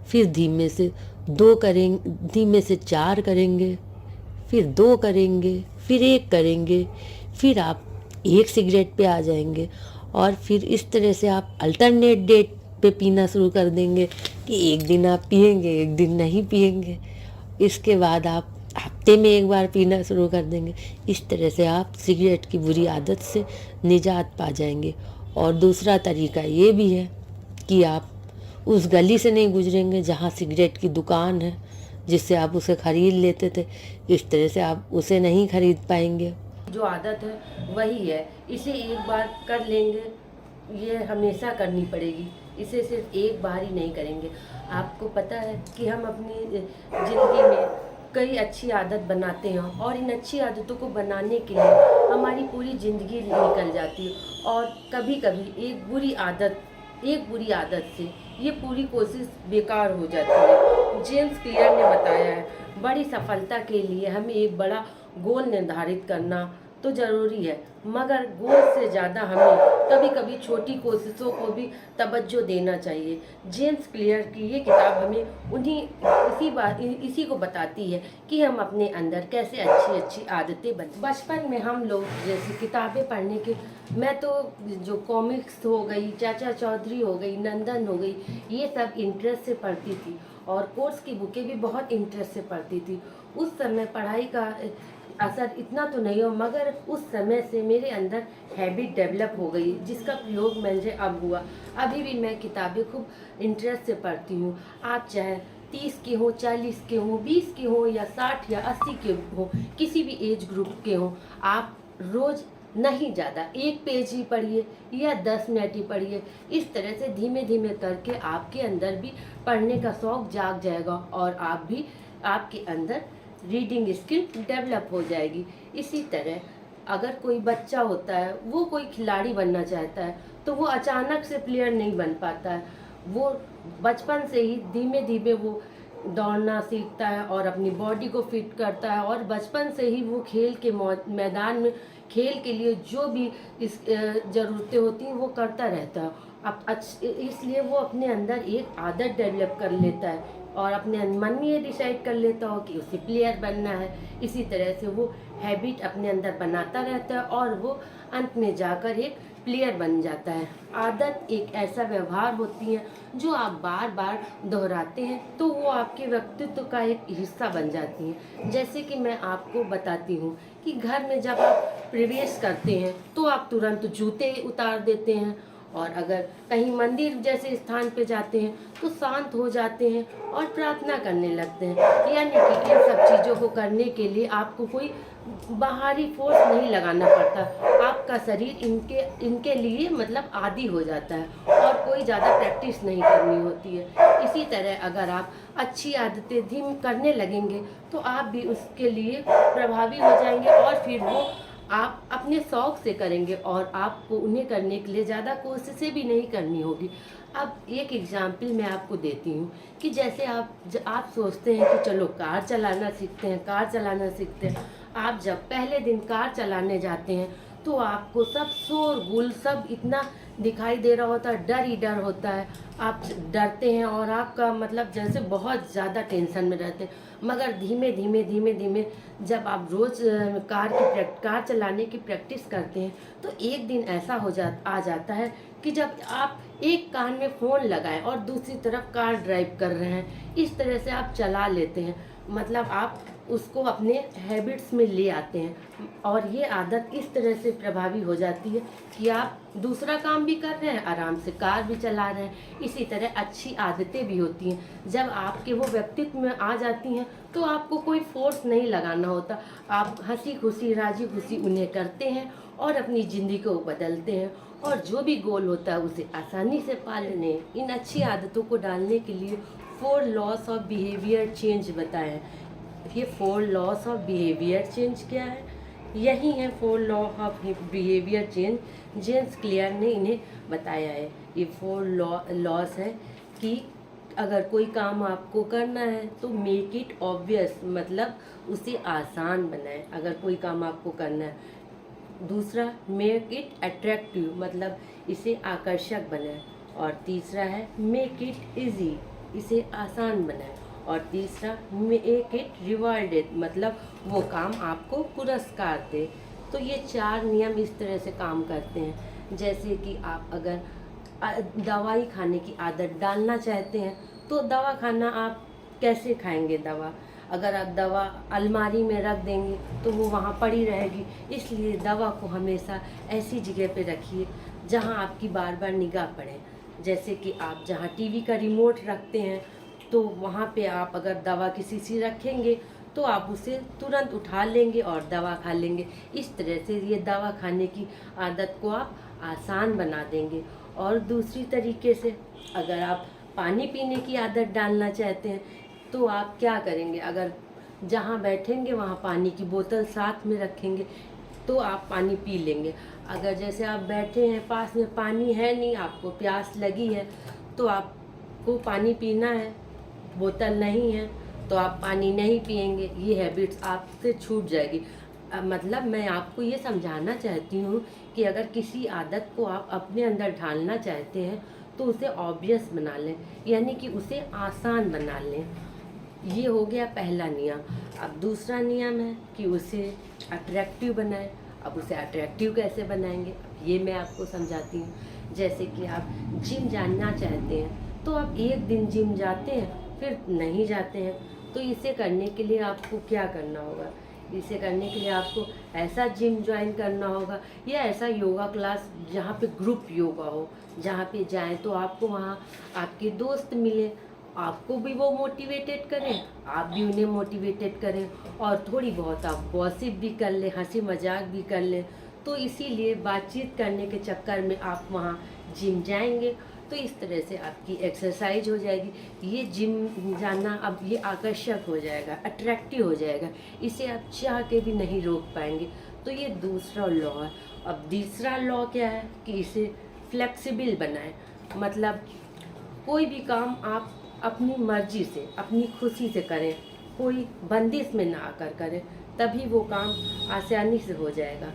Speaker 1: फिर धीमे से 2 करेंगे, धीमे से 4 करेंगे, फिर 2 करेंगे, फिर 1 करेंगे, फिर आप 1 सिगरेट पे आ जाएंगे। और फिर इस तरह से आप अल्टरनेट डेट पे पीना शुरू कर देंगे कि एक दिन आप पिएंगे, एक दिन नहीं पिएंगे। इसके बाद आप हफ्ते में 1 बार पीना शुरू कर देंगे। इस तरह से आप सिगरेट की बुरी आदत से निजात पा जाएंगे। और दूसरा तरीका ये भी है कि आप उस गली से नहीं गुजरेंगे जहाँ सिगरेट की दुकान है, जिससे आप उसे खरीद लेते थे। इस तरह से आप उसे नहीं खरीद पाएंगे। जो आदत है वही है, इसे एक बार कर लेंगे, ये हमेशा करनी पड़ेगी। इसे सिर्फ एक बार ही नहीं करेंगे। आपको पता है कि हम अपनी ज़िंदगी में कई अच्छी आदत बनाते हैं, और इन अच्छी आदतों को बनाने के लिए हमारी पूरी ज़िंदगी निकल जाती है। और कभी कभी एक बुरी आदत से ये पूरी कोशिश बेकार हो जाती है। जेम्स क्लियर ने बताया है, बड़ी सफलता के लिए हमें एक बड़ा गोल निर्धारित करना तो ज़रूरी है, मगर गोल से ज़्यादा हमें कभी कभी छोटी कोशिशों को भी तवज्जो देना चाहिए। जेम्स क्लियर की ये किताब हमें इसी को बताती है कि हम अपने अंदर कैसे अच्छी अच्छी आदतें बचपन में हम लोग जैसे किताबें पढ़ने के, मैं तो जो कॉमिक्स हो गई, चाचा चौधरी हो गई, नंदन हो गई, ये सब इंटरेस्ट से पढ़ती थी। और कोर्स की बुकें भी बहुत इंटरेस्ट से पढ़ती थी। उस समय पढ़ाई का असर इतना तो नहीं हो, मगर उस समय से मेरे अंदर हैबिट डेवलप हो गई, जिसका प्रयोग मुझे अब हुआ। अभी भी मैं किताबें खूब इंटरेस्ट से पढ़ती हूँ। आप चाहे 30 के हो, 40 के हो, 20 के हो, या 60 या 80 के हो, किसी भी एज ग्रुप के हो, आप रोज़ नहीं ज़्यादा 1 पेज ही पढ़िए या 10 मिनट ही पढ़िए। इस तरह से धीमे धीमे करके आपके अंदर भी पढ़ने का शौक़ जाग जाएगा, और आपके अंदर रीडिंग स्किल डेवलप हो जाएगी। इसी तरह अगर कोई बच्चा होता है, वो कोई खिलाड़ी बनना चाहता है, तो वो अचानक से प्लेयर नहीं बन पाता है। वो बचपन से ही धीमे धीमे वो दौड़ना सीखता है और अपनी बॉडी को फिट करता है, और बचपन से ही वो खेल के मैदान में खेल के लिए जो भी ज़रूरतें होती हैं वो करता रहता है। इसलिए वो अपने अंदर एक आदत डेवलप कर लेता है, और अपने मन में ये डिसाइड कर लेता हो कि उसे प्लेयर बनना है। इसी तरह से वो हैबिट अपने अंदर बनाता रहता है, और वो अंत में जाकर एक प्लेयर बन जाता है। आदत एक ऐसा व्यवहार होती है जो आप बार बार दोहराते हैं, तो वो आपके व्यक्तित्व का एक हिस्सा बन जाती है। जैसे कि मैं आपको बताती हूँ कि घर में जब आप प्रवेश करते हैं तो आप तुरंत जूते उतार देते हैं, और अगर कहीं मंदिर जैसे स्थान पे जाते हैं तो शांत हो जाते हैं और प्रार्थना करने लगते हैं। यानी कि इन सब चीज़ों को करने के लिए आपको कोई बाहरी फोर्स नहीं लगाना पड़ता। आपका शरीर इनके लिए मतलब आदी हो जाता है, और कोई ज़्यादा प्रैक्टिस नहीं करनी होती है। इसी तरह अगर आप अच्छी आदतें धीमे करने लगेंगे तो आप भी उसके लिए प्रभावी हो जाएंगे, और फिर वो आप अपने शौक़ से करेंगे, और आपको उन्हें करने के लिए ज़्यादा कोशिशें भी नहीं करनी होगी। अब एक एग्जाम्पल मैं आपको देती हूँ कि जैसे आप सोचते हैं कि चलो कार चलाना सीखते हैं। आप जब पहले दिन कार चलाने जाते हैं तो आपको सब शोरगुल सब इतना दिखाई दे रहा होता है, डर ही डर होता है। आप डरते हैं और आपका मतलब जैसे बहुत ज़्यादा टेंशन में रहते हैं। मगर धीमे धीमे जब आप रोज़ कार चलाने की प्रैक्टिस करते हैं तो एक दिन ऐसा आ जाता है कि जब आप एक कान में फ़ोन लगाएं और दूसरी तरफ कार ड्राइव कर रहे हैं, इस तरह से आप चला लेते हैं। मतलब आप उसको अपने हैबिट्स में ले आते हैं और ये आदत इस तरह से प्रभावी हो जाती है कि आप दूसरा काम भी कर रहे हैं, आराम से कार भी चला रहे हैं। इसी तरह अच्छी आदतें भी होती हैं, जब आपके वो व्यक्तित्व में आ जाती हैं तो आपको कोई फोर्स नहीं लगाना होता, आप हंसी खुशी राजी खुशी उन्हें करते हैं और अपनी ज़िंदगी को बदलते हैं और जो भी गोल होता है उसे आसानी से पा लेने। इन अच्छी आदतों को डालने के लिए 4 लॉस ऑफ बिहेवियर चेंज बताए हैं। ये 4 लॉस ऑफ बिहेवियर चेंज क्या है? यही है 4 law of behaviour change. James clear ने इन्हें बताया है। ये 4 लॉस है कि अगर कोई काम आपको करना है तो मेक इट ऑब्वियस, मतलब उसे आसान बनाएं अगर कोई काम आपको करना है। दूसरा, मेक इट अट्रैक्टिव, मतलब इसे आकर्षक बनाएं। और तीसरा है मेक इट इजी, इसे आसान बनाएं। और तीसरा, मेक इट रिवॉर्डेड, मतलब वो काम आपको पुरस्कार दे। तो ये 4 नियम इस तरह से काम करते हैं। जैसे कि आप अगर दवाई खाने की आदत डालना चाहते हैं तो दवा खाना आप कैसे खाएंगे? दवा अगर आप दवा अलमारी में रख देंगे तो वो वहाँ पड़ी रहेगी, इसलिए दवा को हमेशा ऐसी जगह पे रखिए जहाँ आपकी बार बार निगाह पड़े। जैसे कि आप जहाँ टीवी का रिमोट रखते हैं तो वहाँ पे आप अगर दवा की शीशी रखेंगे तो आप उसे तुरंत उठा लेंगे और दवा खा लेंगे। इस तरह से ये दवा खाने की आदत को आप आसान बना देंगे। और दूसरी तरीके से अगर आप पानी पीने की आदत डालना चाहते हैं तो आप क्या करेंगे? अगर जहाँ बैठेंगे वहाँ पानी की बोतल साथ में रखेंगे तो आप पानी पी लेंगे। अगर जैसे आप बैठे हैं, पास में पानी है नहीं, आपको प्यास लगी है तो आपको पानी पीना है, बोतल नहीं है तो आप पानी नहीं पिएंगे। ये हैबिट्स आपसे छूट जाएगी। मतलब मैं आपको ये समझाना चाहती हूँ कि अगर किसी आदत को आप अपने अंदर ढालना चाहते हैं तो उसे ऑब्वियस बना लें, यानी कि उसे आसान बना लें। ये हो गया पहला नियम। अब दूसरा नियम है कि उसे अट्रैक्टिव बनाएं। अब उसे अट्रैक्टिव कैसे बनाएंगे, ये मैं आपको समझाती हूँ। जैसे कि आप जिम जाना चाहते हैं तो आप एक दिन जिम जाते हैं फिर नहीं जाते हैं, तो इसे करने के लिए आपको क्या करना होगा? इसे करने के लिए आपको ऐसा जिम ज्वाइन करना होगा या ऐसा योगा क्लास जहाँ पे ग्रुप योगा हो, जहाँ पे जाएं तो आपको वहाँ आपके दोस्त मिले, आपको भी वो मोटिवेटेड करें, आप भी उन्हें मोटिवेटेड करें और थोड़ी बहुत आप गॉसिप भी कर लें, हंसी मजाक भी कर लें। तो इसीलिए बातचीत करने के चक्कर में आप वहाँ जिम जाएंगे तो इस तरह से आपकी एक्सरसाइज हो जाएगी। ये जिम जाना अब ये आकर्षक हो जाएगा, अट्रैक्टिव हो जाएगा, इसे आप चाह के भी नहीं रोक पाएंगे। तो ये दूसरा लॉ है। अब तीसरा लॉ क्या है कि इसे फ्लेक्सिबल बनाएं, मतलब कोई भी काम आप अपनी मर्जी से, अपनी खुशी से करें, कोई बंदिश में ना आकर करें, तभी वो काम आसानी से हो जाएगा।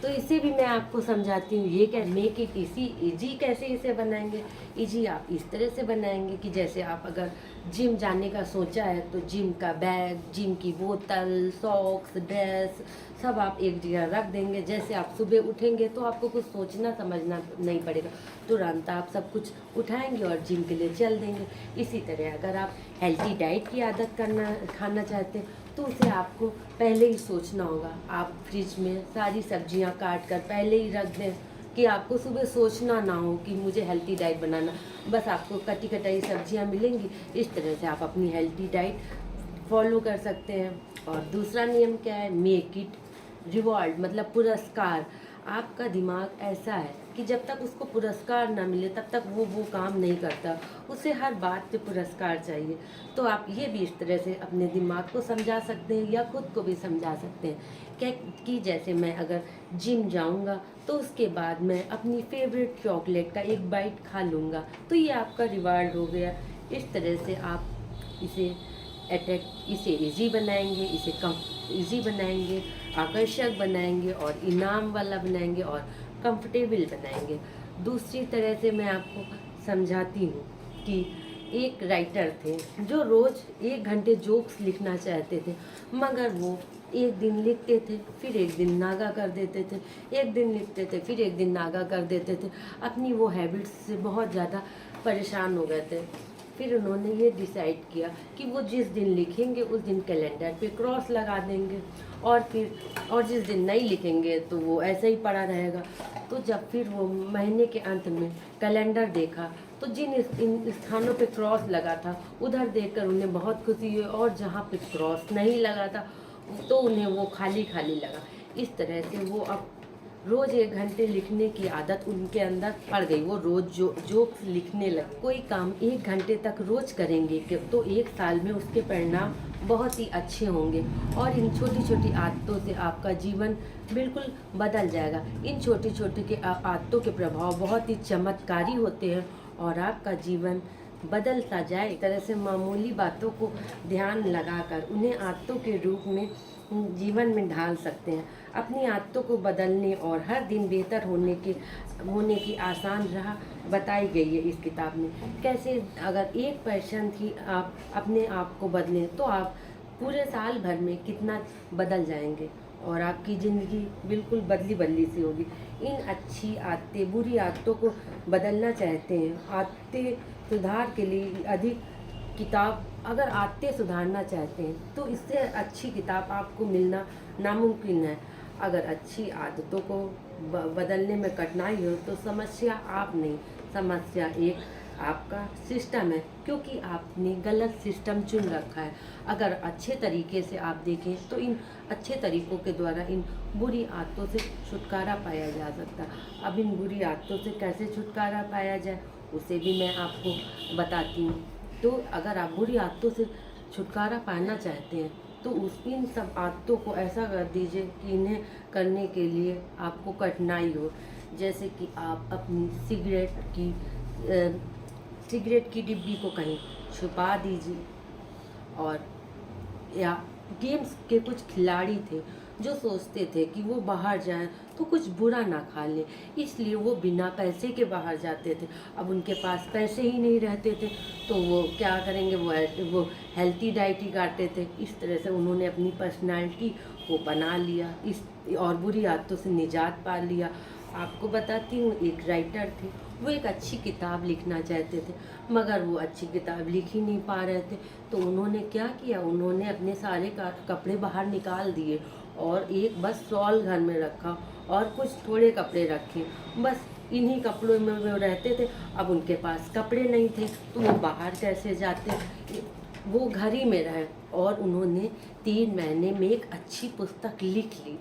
Speaker 1: तो इसे भी मैं आपको समझाती हूँ। ये क्या मेक इट इजी कैसे इसे बनाएंगे? इजी आप इस तरह से बनाएंगे कि जैसे आप अगर जिम जाने का सोचा है तो जिम का बैग, जिम की बोतल, सॉक्स, ड्रेस सब आप एक जगह रख देंगे। जैसे आप सुबह उठेंगे तो आपको कुछ सोचना समझना नहीं पड़ेगा, तुरंत आप सब कुछ उठाएंगे और जिम के लिए चल देंगे। इसी तरह अगर आप हेल्थी डाइट की आदत खाना चाहते हैं तो उसे आपको पहले ही सोचना होगा। आप फ्रिज में सारी सब्जियां काट कर पहले ही रख दें कि आपको सुबह सोचना ना हो कि मुझे हेल्थी डाइट बनाना, बस आपको कटी कटाई सब्जियां मिलेंगी। इस तरह से आप अपनी हेल्थी डाइट फॉलो कर सकते हैं। और दूसरा नियम क्या है? मेक इट रिवॉर्ड, मतलब पुरस्कार। आपका दिमाग ऐसा है कि जब तक उसको पुरस्कार ना मिले तब तक वो काम नहीं करता, उसे हर बात पे पुरस्कार चाहिए। तो आप ये भी इस तरह से अपने दिमाग को समझा सकते हैं या खुद को भी समझा सकते हैं क्या कि जैसे मैं अगर जिम जाऊंगा तो उसके बाद मैं अपनी फेवरेट चॉकलेट का एक बाइट खा लूँगा, तो ये आपका रिवार्ड हो गया। इस तरह से आप इसे इजी बनाएंगे, इसे कम इजी बनाएंगे, आकर्षक बनाएंगे और इनाम वाला बनाएंगे और कंफर्टेबल बनाएंगे। दूसरी तरह से मैं आपको समझाती हूँ कि एक राइटर थे जो रोज़ 1 घंटे जोक्स लिखना चाहते थे, मगर वो एक दिन लिखते थे फिर एक दिन नागा कर देते थे, एक दिन लिखते थे फिर एक दिन नागा कर देते थे। अपनी वो हैबिट्स से बहुत ज़्यादा परेशान हो गए थे। फिर उन्होंने ये डिसाइड किया कि वो जिस दिन लिखेंगे उस दिन कैलेंडर पे क्रॉस लगा देंगे, और जिस दिन नहीं लिखेंगे तो वो ऐसे ही पड़ा रहेगा। तो जब फिर वो महीने के अंत में कैलेंडर देखा तो इन स्थानों पे क्रॉस लगा था उधर देखकर उन्हें बहुत खुशी हुई, और जहाँ पे क्रॉस नहीं लगा था तो उन्हें वो खाली खाली लगा। इस तरह से वो अब रोज़ 1 घंटे लिखने की आदत उनके अंदर पड़ गई। वो रोज़ जोक्स लिखने लगे। कोई काम 1 घंटे तक रोज़ करेंगे तो 1 साल में उसके परिणाम बहुत ही अच्छे होंगे, और इन छोटी छोटी आदतों से आपका जीवन बिल्कुल बदल जाएगा। इन छोटी छोटी के आदतों के प्रभाव बहुत ही चमत्कारी होते हैं और आपका जीवन बदलता जाए। इस तरह से मामूली बातों को ध्यान लगाकर उन्हें आदतों के रूप में जीवन में ढाल सकते हैं। अपनी आदतों को बदलने और हर दिन बेहतर होने की आसान राह बताई गई है इस किताब में। कैसे अगर 1% ही आप अपने आप को बदलें तो आप पूरे साल भर में कितना बदल जाएंगे, और आपकी ज़िंदगी बिल्कुल बदली सी होगी। इन अच्छी आदतें, बुरी आदतों को बदलना चाहते हैं, आदतें सुधार के लिए अधिक किताब, अगर आदतें सुधारना चाहते हैं तो इससे अच्छी किताब आपको मिलना नामुमकिन है। अगर अच्छी आदतों को बदलने में कठिनाई हो तो समस्या आप नहीं, समस्या एक आपका सिस्टम है, क्योंकि आपने गलत सिस्टम चुन रखा है। अगर अच्छे तरीके से आप देखें तो इन अच्छे तरीक़ों के द्वारा इन बुरी आदतों से छुटकारा पाया जा सकता है। अब इन बुरी आदतों से कैसे छुटकारा पाया जाए उसे भी मैं आपको बताती हूँ। तो अगर आप बुरी आदतों से छुटकारा पाना चाहते हैं तो इन सब आदतों को ऐसा कर दीजिए कि इन्हें करने के लिए आपको कठिनाई हो। जैसे कि आप अपनी सिगरेट की डिब्बी को कहीं छुपा दीजिए, और या गेम्स के कुछ खिलाड़ी थे जो सोचते थे कि वो बाहर जाएं तो कुछ बुरा ना खा लें, इसलिए वो बिना पैसे के बाहर जाते थे। अब उनके पास पैसे ही नहीं रहते थे तो वो क्या करेंगे, वो हेल्थी डाइट ही काटते थे। इस तरह से उन्होंने अपनी पर्सनालिटी को बना लिया और बुरी आदतों से निजात पा लिया। आपको बताती हूँ, एक राइटर थे, वो एक अच्छी किताब लिखना चाहते थे मगर वो अच्छी किताब लिख ही नहीं पा रहे थे। तो उन्होंने क्या किया, उन्होंने अपने सारे कपड़े बाहर निकाल दिए और एक बस शॉल घर में रखा और कुछ थोड़े कपड़े रखे, बस इन्हीं कपड़ों में वो रहते थे। अब उनके पास कपड़े नहीं थे तो वो बाहर कैसे जाते, वो घर ही में रहे, और उन्होंने 3 महीने में एक अच्छी पुस्तक लिख ली।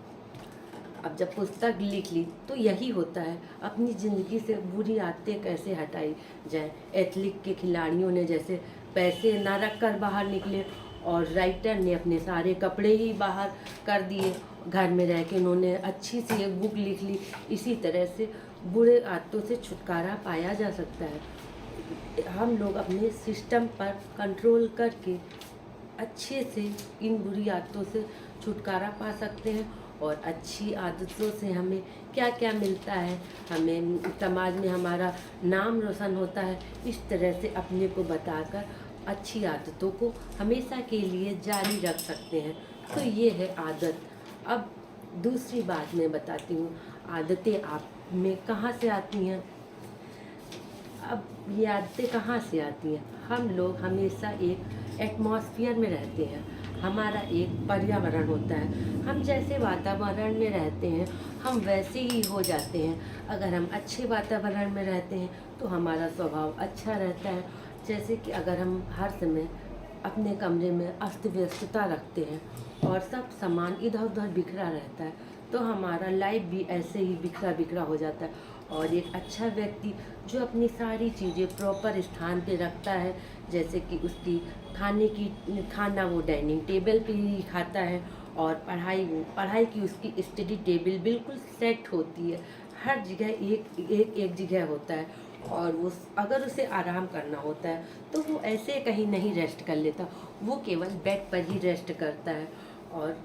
Speaker 1: अब जब पुस्तक लिख ली तो यही होता है, अपनी ज़िंदगी से बुरी आदतें कैसे हटाई जाए। एथलीट के खिलाड़ियों ने जैसे पैसे ना रख कर बाहर निकले, और राइटर ने अपने सारे कपड़े ही बाहर कर दिए, घर में रह के उन्होंने अच्छी सी एक बुक लिख ली। इसी तरह से बुरे आदतों से छुटकारा पाया जा सकता है। हम लोग अपने सिस्टम पर कंट्रोल करके अच्छे से इन बुरी आदतों से छुटकारा पा सकते हैं। और अच्छी आदतों से हमें क्या क्या मिलता है, हमें समाज में हमारा नाम रोशन होता है। इस तरह से अपने को बताकर अच्छी आदतों को हमेशा के लिए जारी रख सकते हैं। तो ये है आदत। अब दूसरी बात मैं बताती हूँ, आदतें आप में कहाँ से आती हैं। अब ये आदतें कहाँ से आती हैं, हम लोग हमेशा एक एटमॉस्फेयर में रहते हैं, हमारा एक पर्यावरण होता है। हम जैसे वातावरण में रहते हैं हम वैसे ही हो जाते हैं। अगर हम अच्छे वातावरण में रहते हैं तो हमारा स्वभाव अच्छा रहता है। जैसे कि अगर हम हर समय अपने कमरे में अस्त व्यस्तता रखते हैं और सब सामान इधर उधर बिखरा रहता है तो हमारा लाइफ भी ऐसे ही बिखरा बिखरा हो जाता है। और एक अच्छा व्यक्ति जो अपनी सारी चीज़ें प्रॉपर स्थान पे रखता है, जैसे कि उसकी खाना वो डाइनिंग टेबल पे ही खाता है, और पढ़ाई की उसकी स्टडी टेबल बिल्कुल सेट होती है, हर जगह एक जगह होता है। और वो अगर उसे आराम करना होता है तो वो ऐसे कहीं नहीं रेस्ट कर लेता, वो केवल बेड पर ही रेस्ट करता है। और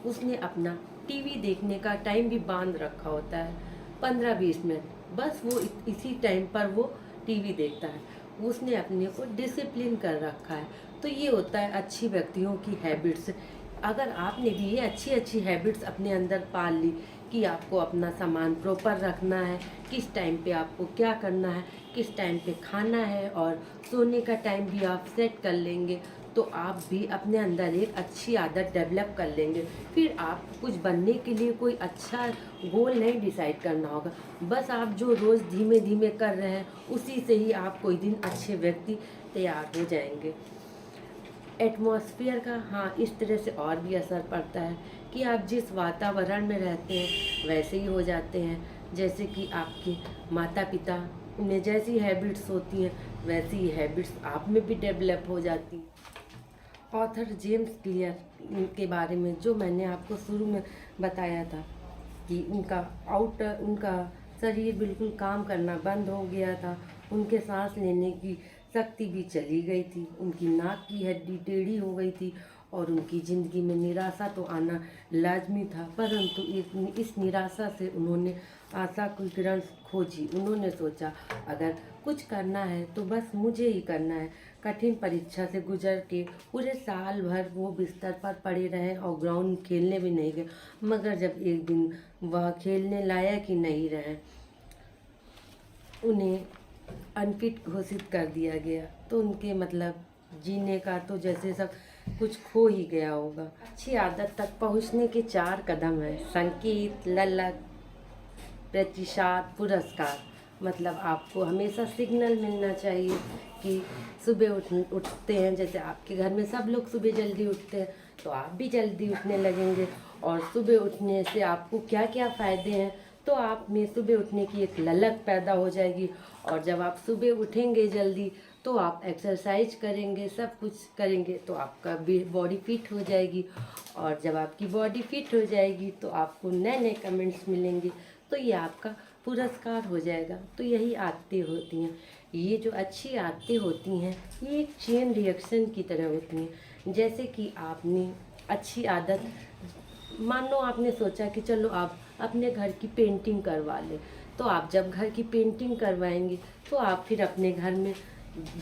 Speaker 1: उसने अपना टीवी देखने का टाइम भी बांध रखा होता है, 15-20 मिनट, बस वो इसी टाइम पर वो टीवी देखता है। उसने अपने को डिसिप्लिन कर रखा है। तो ये होता है अच्छी व्यक्तियों की हैबिट्स। अगर आपने भी ये अच्छी हैबिट्स अपने अंदर पाल ली कि आपको अपना सामान प्रॉपर रखना है, किस टाइम पे आपको क्या करना है, किस टाइम पे खाना है, और सोने का टाइम भी आप सेट कर लेंगे तो आप भी अपने अंदर एक अच्छी आदत डेवलप कर लेंगे। फिर आप कुछ बनने के लिए कोई अच्छा गोल नहीं डिसाइड करना होगा, बस आप जो रोज़ धीमे धीमे कर रहे हैं उसी से ही आप कोई दिन अच्छे व्यक्ति तैयार हो जाएंगे। एटमॉस्फेयर का हाँ इस तरह से और भी असर पड़ता है कि आप जिस वातावरण में रहते हैं वैसे ही हो जाते हैं। जैसे कि आपके माता पिता में जैसी हैबिट्स होती हैं वैसी ही हैबिट्स आप में भी डेवलप हो जाती हैं। ऑथर जेम्स क्लियर के बारे में जो मैंने आपको शुरू में बताया था कि उनका शरीर बिल्कुल काम करना बंद हो गया था, उनके सांस लेने की शक्ति भी चली गई थी, उनकी नाक की हड्डी टेढ़ी हो गई थी और उनकी ज़िंदगी में निराशा तो आना लाजमी था। परंतु इस निराशा से उन्होंने आशा की किरण खोजी। उन्होंने सोचा अगर कुछ करना है तो बस मुझे ही करना है। कठिन परीक्षा से गुजर के पूरे साल भर वो बिस्तर पर पड़े रहे और ग्राउंड खेलने भी नहीं गए, मगर जब एक दिन वह खेलने लायक ही नहीं रहे, उन्हें अनफिट घोषित कर दिया गया, तो उनके मतलब जीने का तो जैसे सब कुछ खो ही गया होगा। अच्छी आदत तक पहुंचने के 4 कदम हैं: संकेत, ललक, प्रतिशत, पुरस्कार। मतलब आपको हमेशा सिग्नल मिलना चाहिए कि सुबह उठते हैं, जैसे आपके घर में सब लोग सुबह जल्दी उठते हैं तो आप भी जल्दी उठने लगेंगे। और सुबह उठने से आपको क्या क्या फ़ायदे हैं, तो आप में सुबह उठने की एक ललक पैदा हो जाएगी। और जब आप सुबह उठेंगे जल्दी तो आप एक्सरसाइज करेंगे, सब कुछ करेंगे तो आपका बॉडी फिट हो जाएगी। और जब आपकी बॉडी फिट हो जाएगी तो आपको नए नए कमेंट्स मिलेंगे, तो ये आपका पुरस्कार हो जाएगा। तो यही आदतें होती हैं। ये जो अच्छी आदतें होती हैं ये एक चेन रिएक्शन की तरह होती हैं। जैसे कि आपने अच्छी आदत, मान लो आपने सोचा कि चलो आप अपने घर की पेंटिंग करवा लें, तो आप जब घर की पेंटिंग करवाएंगे तो आप फिर अपने घर में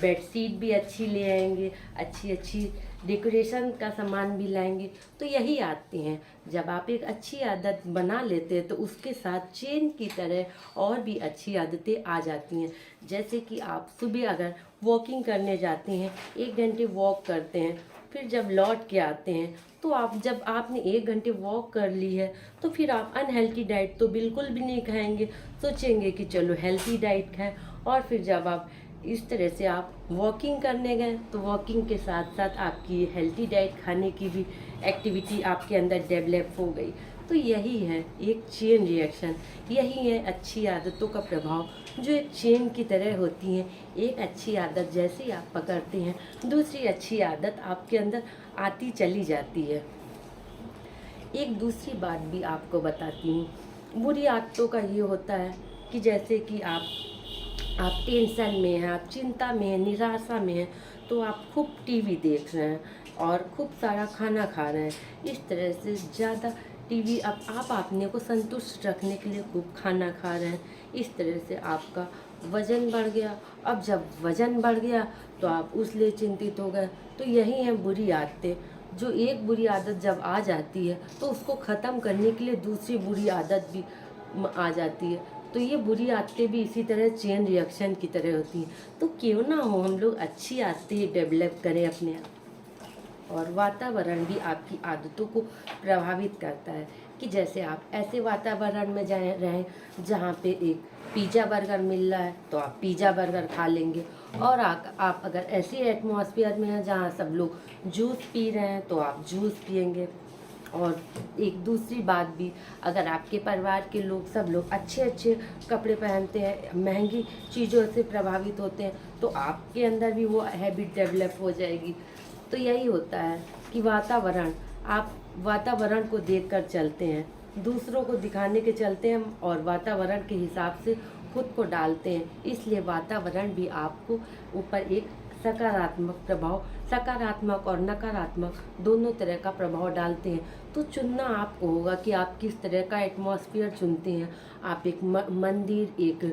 Speaker 1: बेडशीट भी अच्छी ले आएंगे, अच्छी अच्छी डेकोरेशन का सामान भी लाएंगे। तो यही आदतें हैं। जब आप एक अच्छी आदत बना लेते हैं तो उसके साथ चेन की तरह और भी अच्छी आदतें आ जाती हैं। जैसे कि आप सुबह अगर वॉकिंग करने जाते हैं, 1 घंटे वॉक करते हैं, फिर जब लौट के आते हैं तो आप जब आपने 1 घंटे वॉक कर ली है तो फिर आप अनहेल्थी डाइट तो बिल्कुल भी नहीं खाएंगे, सोचेंगे कि चलो हेल्थी डाइट खाएं। और फिर जब आप इस तरह से आप वॉकिंग करने गए तो वॉकिंग के साथ साथ आपकी हेल्थी डाइट खाने की भी एक्टिविटी आपके अंदर डेवलप हो गई। तो यही है एक चेन रिएक्शन, यही है अच्छी आदतों का प्रभाव जो एक चेन की तरह होती हैं। एक अच्छी आदत जैसे ही आप पकड़ते हैं दूसरी अच्छी आदत आपके अंदर आती चली जाती है। एक दूसरी बात भी आपको बताती हूँ। बुरी आदतों का ये होता है कि जैसे कि आप टेंशन में हैं, आप चिंता में हैं, निराशा में हैं, तो आप खूब टीवी देख रहे हैं और खूब सारा खाना खा रहे हैं। इस तरह से ज़्यादा टीवी आप अपने को संतुष्ट रखने के लिए खूब खाना खा रहे हैं। इस तरह से आपका वज़न बढ़ गया। अब जब वज़न बढ़ गया तो आप उस लिए चिंतित हो गए। तो यही है बुरी आदतें। जो एक बुरी आदत जब आ जाती है तो उसको ख़त्म करने के लिए दूसरी बुरी आदत भी आ जाती है। तो ये बुरी आदतें भी इसी तरह चेन रिएक्शन की तरह होती हैं। तो क्यों ना हो हम लोग अच्छी आदतें डेवलप करें अपने आप। और वातावरण भी आपकी आदतों को प्रभावित करता है कि जैसे आप ऐसे वातावरण में रहें जहाँ पे एक पिज़्ज़ा बर्गर मिल रहा है तो आप पिज़्ज़ा बर्गर खा लेंगे। और आप अगर ऐसे एटमॉस्फेयर में हैं जहाँ सब लोग जूस पी रहे हैं तो आप जूस पियेंगे। और एक दूसरी बात भी, अगर आपके परिवार के लोग सब लोग अच्छे अच्छे कपड़े पहनते हैं, महंगी चीज़ों से प्रभावित होते हैं, तो आपके अंदर भी वो हैबिट डेवलप हो जाएगी। तो यही होता है कि आप वातावरण को देखकर चलते हैं, दूसरों को दिखाने के चलते हैं और वातावरण के हिसाब से खुद को डालते हैं। इसलिए वातावरण भी आपको ऊपर एक सकारात्मक और नकारात्मक दोनों तरह का प्रभाव डालते हैं। तो चुनना आपको होगा कि आप किस तरह का एटमॉस्फेयर चुनते हैं। आप एक मंदिर, एक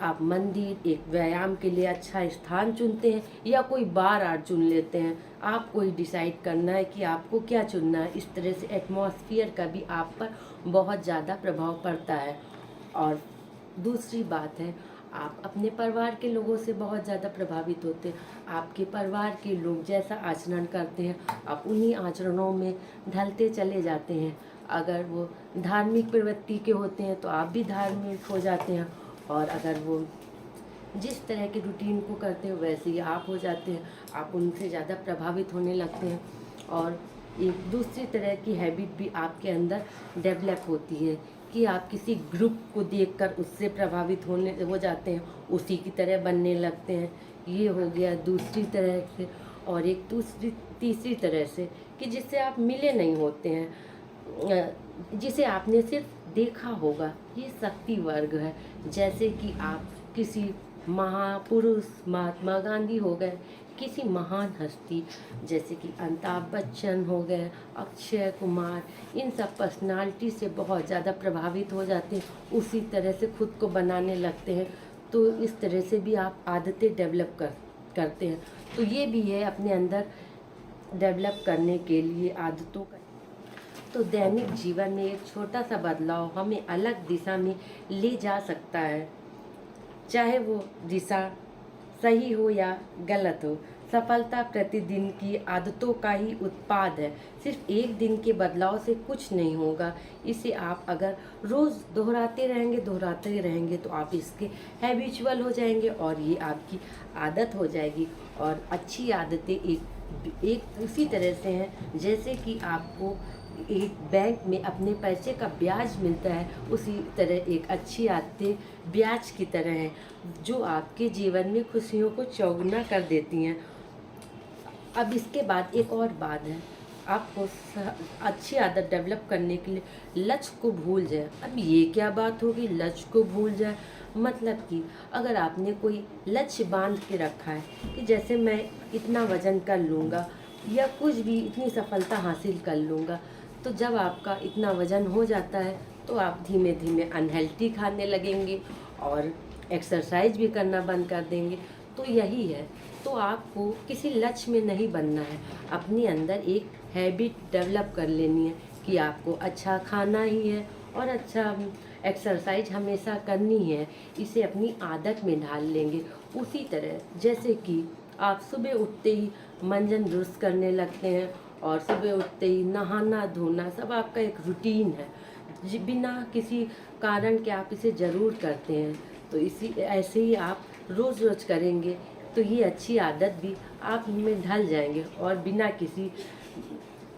Speaker 1: आप मंदिर, एक व्यायाम के लिए अच्छा स्थान चुनते हैं या कोई बार आर्ट चुन लेते हैं। आपको ही डिसाइड करना है कि आपको क्या चुनना है। इस तरह से एटमॉस्फेयर का भी आप पर बहुत ज़्यादा प्रभाव पड़ता है। और दूसरी बात है, आप अपने परिवार के लोगों से बहुत ज़्यादा प्रभावित होते हैं। आपके परिवार के लोग जैसा आचरण करते हैं, आप उन्हीं आचरणों में ढलते चले जाते हैं। अगर वो धार्मिक प्रवृत्ति के होते हैं तो आप भी धार्मिक हो जाते हैं, और अगर वो जिस तरह के रूटीन को करते हैं वैसे ही आप हो जाते हैं। आप उनसे ज़्यादा प्रभावित होने लगते हैं, और एक दूसरी तरह की हैबिट भी आपके अंदर डेवलप होती है कि आप किसी ग्रुप को देखकर उससे प्रभावित हो जाते हैं, उसी की तरह बनने लगते हैं। ये हो गया दूसरी तरह से। और एक तीसरी तरह से कि जिससे आप मिले नहीं होते हैं, जिसे आपने सिर्फ देखा होगा, ये शक्ति वर्ग है। जैसे कि आप किसी महापुरुष, महात्मा गांधी हो गए, किसी महान हस्ती जैसे कि अमिताभ बच्चन हो गए, अक्षय कुमार, इन सब पर्सनालिटी से बहुत ज़्यादा प्रभावित हो जाते हैं, उसी तरह से खुद को बनाने लगते हैं। तो इस तरह से भी आप आदतें डेवलप करते हैं। तो ये भी है अपने अंदर डेवलप करने के लिए आदतों का। तो दैनिक जीवन में एक छोटा सा बदलाव हमें अलग दिशा में ले जा सकता है, चाहे वो दिशा सही हो या गलत हो। सफलता प्रतिदिन की आदतों का ही उत्पाद है। सिर्फ एक दिन के बदलाव से कुछ नहीं होगा। इसे आप अगर रोज़ दोहराते रहेंगे तो आप इसके हैबिचुअल हो जाएंगे और ये आपकी आदत हो जाएगी। और अच्छी आदतें एक उसी तरह से हैं जैसे कि आपको एक बैंक में अपने पैसे का ब्याज मिलता है, उसी तरह एक अच्छी आदतें ब्याज की तरह हैं जो आपके जीवन में खुशियों को चौगुना कर देती हैं। अब इसके बाद एक और बात है, आपको अच्छी आदत डेवलप करने के लिए लक्ष्य को भूल जाए। अब ये क्या बात होगी, लक्ष्य को भूल जाए? मतलब कि अगर आपने कोई लक्ष्य बांध के रखा है कि जैसे मैं इतना वजन कर लूँगा या कुछ भी इतनी सफलता हासिल कर लूँगा, तो जब आपका इतना वजन हो जाता है तो आप धीमे धीमे अनहेल्दी खाने लगेंगे और एक्सरसाइज भी करना बंद कर देंगे। तो यही है, तो आपको किसी लक्ष्य में नहीं बनना है, अपने अंदर एक हैबिट डेवलप कर लेनी है कि आपको अच्छा खाना ही है और अच्छा एक्सरसाइज हमेशा करनी है। इसे अपनी आदत में ढाल लेंगे। उसी तरह जैसे कि आप सुबह उठते ही मंजन ब्रश करने लगते हैं और सुबह उठते ही नहाना धोना सब आपका एक रूटीन है, बिना किसी कारण के आप इसे ज़रूर करते हैं। तो ऐसे ही आप रोज़ रोज़ करेंगे तो ये अच्छी आदत भी आप में ढल जाएंगे और बिना किसी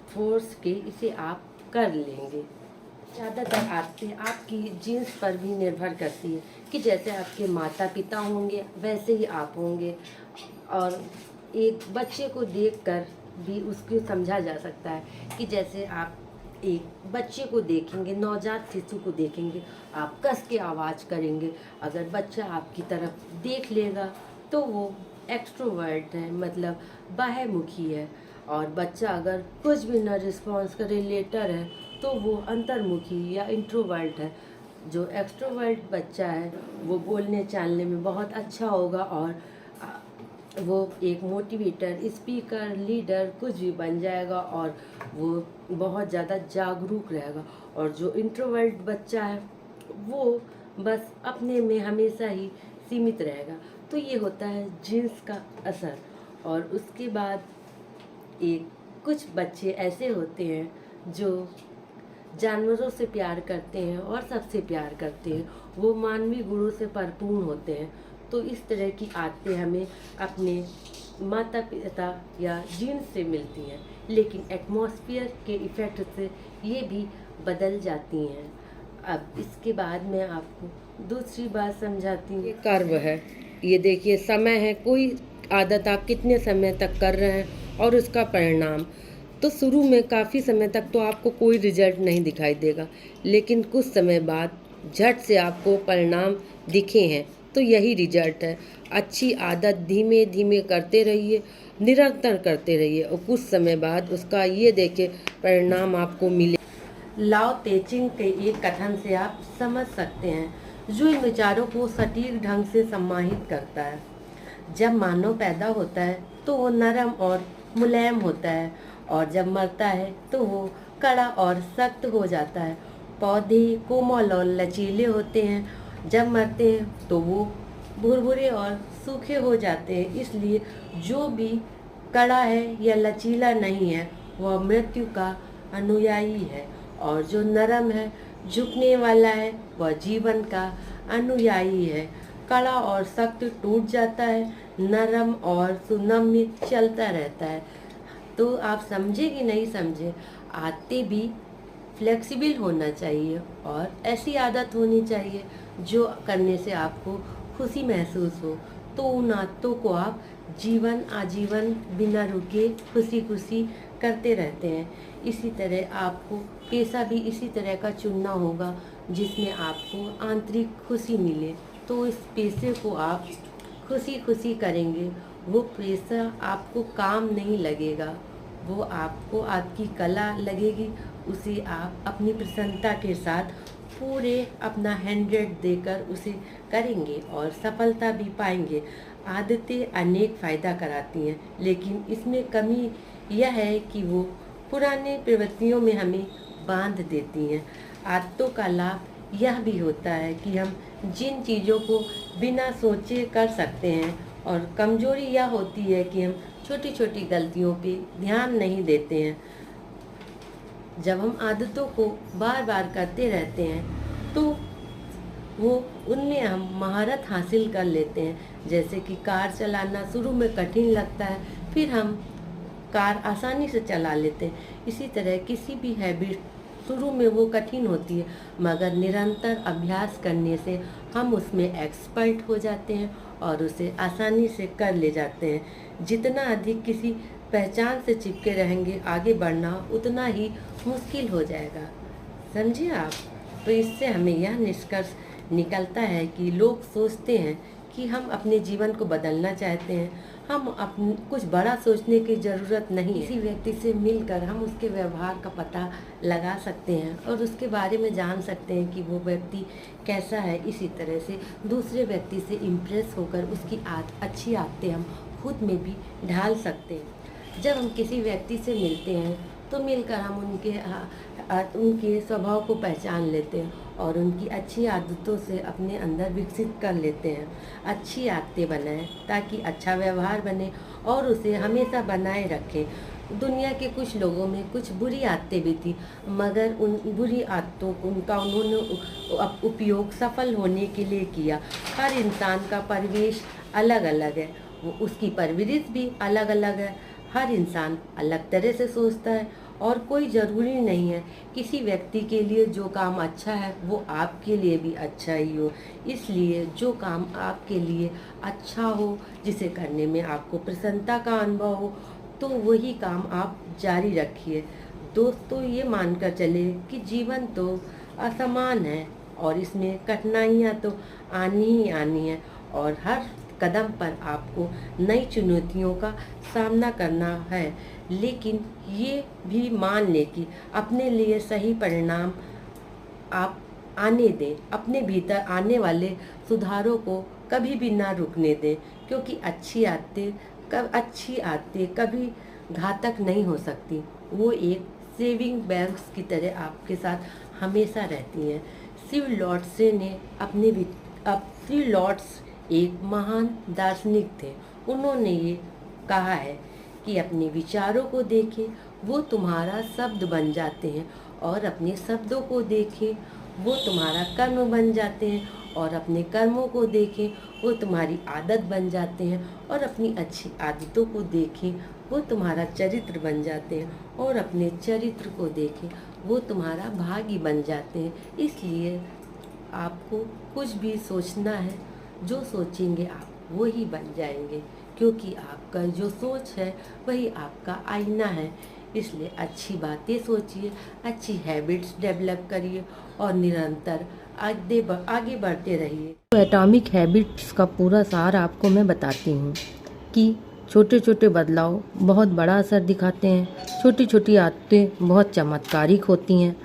Speaker 1: फोर्स के इसे आप कर लेंगे। ज़्यादातर आदतें आपकी जीन्स पर भी निर्भर करती है कि जैसे आपके माता पिता होंगे वैसे ही आप होंगे। और एक बच्चे को देखकर भी उसको समझा जा सकता है कि जैसे आप एक बच्चे को देखेंगे, नवजात शिशु को देखेंगे, आप कस के आवाज़ करेंगे। अगर बच्चा आपकी तरफ देख लेगा तो वो एक्सट्रोवर्ट है, मतलब बाह्यमुखी है। और बच्चा अगर कुछ भी ना रिस्पॉन्स करे, लेटर है, तो वो अंतर्मुखी या इंट्रोवर्ट है। जो एक्सट्रोवर्ट बच्चा है वो बोलने चालने में बहुत अच्छा होगा और वो एक मोटिवेटर, स्पीकर, लीडर कुछ भी बन जाएगा और वो बहुत ज़्यादा जागरूक रहेगा। और जो इंट्रोवर्ट बच्चा है वो बस अपने में हमेशा ही सीमित रहेगा। तो ये होता है जीन्स का असर। और उसके बाद कुछ बच्चे ऐसे होते हैं जो जानवरों से प्यार करते हैं और सबसे प्यार करते हैं, वो मानवीय गुणों से भरपूर होते हैं। तो इस तरह की आदतें हमें अपने माता पिता या जीन्स से मिलती हैं, लेकिन एटमॉस्फेयर के इफ़ेक्ट से ये भी बदल जाती हैं। अब इसके बाद मैं आपको दूसरी बात समझाती हूँ। ये कर्व है, ये देखिए समय है, कोई आदत आप कितने समय तक कर रहे हैं और उसका परिणाम। तो शुरू में काफ़ी समय तक तो आपको कोई रिजल्ट नहीं दिखाई देगा, लेकिन कुछ समय बाद झट से आपको परिणाम दिखे हैं, तो यही रिजल्ट है। अच्छी आदत धीमे धीमे करते रहिए, निरंतर करते रहिए और कुछ समय बाद उसका ये देखिए परिणाम आपको मिले। लाओ तेचिंग के एक कथन से आप समझ सकते हैं, जो इन विचारों को सटीक ढंग से सम्मानित करता है। जब मानव पैदा होता है तो वो नरम और मुलायम होता है, और जब मरता है तो वो कड़ा और सख्त हो जाता है। पौधे कोमल और लचीले होते हैं, जब मरते हैं तो वो भुरभुरे और सूखे हो जाते हैं। इसलिए जो भी कड़ा है या लचीला नहीं है वह मृत्यु का अनुयायी है, और जो नरम है, झुकने वाला है, वह जीवन का अनुयायी है। कड़ा और सख्त टूट जाता है, नरम और सुनम्य चलता रहता है। तो आप समझे कि नहीं समझे, आदतें भी फ्लेक्सिबल होना चाहिए, और ऐसी आदत होनी चाहिए जो करने से आपको खुशी महसूस हो। तो उन आदतों को आप जीवन आजीवन बिना रुके खुशी खुशी करते रहते हैं। इसी तरह आपको पेशा भी इसी तरह का चुनना होगा जिसमें आपको आंतरिक खुशी मिले। तो इस पेशे को आप खुशी खुशी करेंगे। वो पेशा आपको काम नहीं लगेगा, वो आपको आपकी कला लगेगी। उसे आप अपनी प्रसन्नता के साथ पूरे अपना 100 देकर उसे करेंगे और सफलता भी पाएंगे। आदतें अनेक फ़ायदा कराती हैं, लेकिन इसमें कमी यह है कि वो पुराने प्रवृत्तियों में हमें बांध देती हैं। आदतों का लाभ यह भी होता है कि हम जिन चीज़ों को बिना सोचे कर सकते हैं, और कमजोरी यह होती है कि हम छोटी छोटी गलतियों पे ध्यान नहीं देते हैं। जब हम आदतों को बार बार करते रहते हैं तो वो उनमें हम महारत हासिल कर लेते हैं। जैसे कि कार चलाना शुरू में कठिन लगता है, फिर हम कार आसानी से चला लेते हैं। इसी तरह किसी भी हैबिट शुरू में वो कठिन होती है, मगर निरंतर अभ्यास करने से हम उसमें एक्सपर्ट हो जाते हैं और उसे आसानी से कर ले जाते हैं। जितना अधिक किसी पहचान से चिपके रहेंगे, आगे बढ़ना उतना ही मुश्किल हो जाएगा। समझिए आप। तो इससे हमें यह निष्कर्ष निकलता है कि लोग सोचते हैं कि हम अपने जीवन को बदलना चाहते हैं, हम अपने कुछ बड़ा सोचने की ज़रूरत नहीं है। किसी व्यक्ति से मिलकर हम उसके व्यवहार का पता लगा सकते हैं और उसके बारे में जान सकते हैं कि वो व्यक्ति कैसा है। इसी तरह से दूसरे व्यक्ति से इम्प्रेस होकर उसकी अच्छी आदतें हम खुद में भी ढाल सकते हैं। जब हम किसी व्यक्ति से मिलते हैं तो मिलकर हम उनके स्वभाव को पहचान लेते हैं और उनकी अच्छी आदतों से अपने अंदर विकसित कर लेते हैं। अच्छी आदतें बनाएं ताकि अच्छा व्यवहार बने और उसे हमेशा बनाए रखें। दुनिया के कुछ लोगों में कुछ बुरी आदतें भी थी, मगर उन बुरी आदतों को उन्होंने उपयोग सफल होने के लिए किया। हर इंसान का परिवेश अलग अलग है, वो उसकी परवरिश भी अलग अलग है। हर इंसान अलग तरह से सोचता है और कोई ज़रूरी नहीं है किसी व्यक्ति के लिए जो काम अच्छा है वो आपके लिए भी अच्छा ही हो। इसलिए जो काम आपके लिए अच्छा हो, जिसे करने में आपको प्रसन्नता का अनुभव हो, तो वही काम आप जारी रखिए। दोस्तों, ये मानकर चले कि जीवन तो असमान है और इसमें कठिनाइयाँ तो आनी ही आनी है, और हर कदम पर आपको नई चुनौतियों का सामना करना है। लेकिन ये भी मान लें कि अपने लिए सही परिणाम आप आने दें। अपने भीतर आने वाले सुधारों को कभी भी ना रुकने दें, क्योंकि अच्छी आदतें कभी घातक नहीं हो सकती। वो एक सेविंग बैंक्स की तरह आपके साथ हमेशा रहती हैं। शिव लॉर्ड्स एक महान दार्शनिक थे। उन्होंने ये कहा है कि अपने विचारों को देखें, वो तुम्हारा शब्द बन जाते हैं, और अपने शब्दों को देखें, वो तुम्हारा कर्म बन जाते हैं, और अपने कर्मों को देखें, वो तुम्हारी आदत बन जाते हैं, और अपनी अच्छी आदतों को देखें, वो तुम्हारा चरित्र बन जाते हैं, और अपने चरित्र को देखें, वो तुम्हारा भाग्य बन जाते हैं। इसलिए आपको कुछ भी सोचना है, जो सोचेंगे आप वो ही बन जाएंगे, क्योंकि आपका जो सोच है वही आपका आईना है। इसलिए अच्छी बातें सोचिए, अच्छी हैबिट्स डेवलप करिए और निरंतर आगे बढ़ते रहिए। तो एटॉमिक हैबिट्स का पूरा सार आपको मैं बताती हूँ कि छोटे छोटे बदलाव बहुत बड़ा असर दिखाते हैं। छोटी छोटी आदतें बहुत चमत्कारिक होती हैं।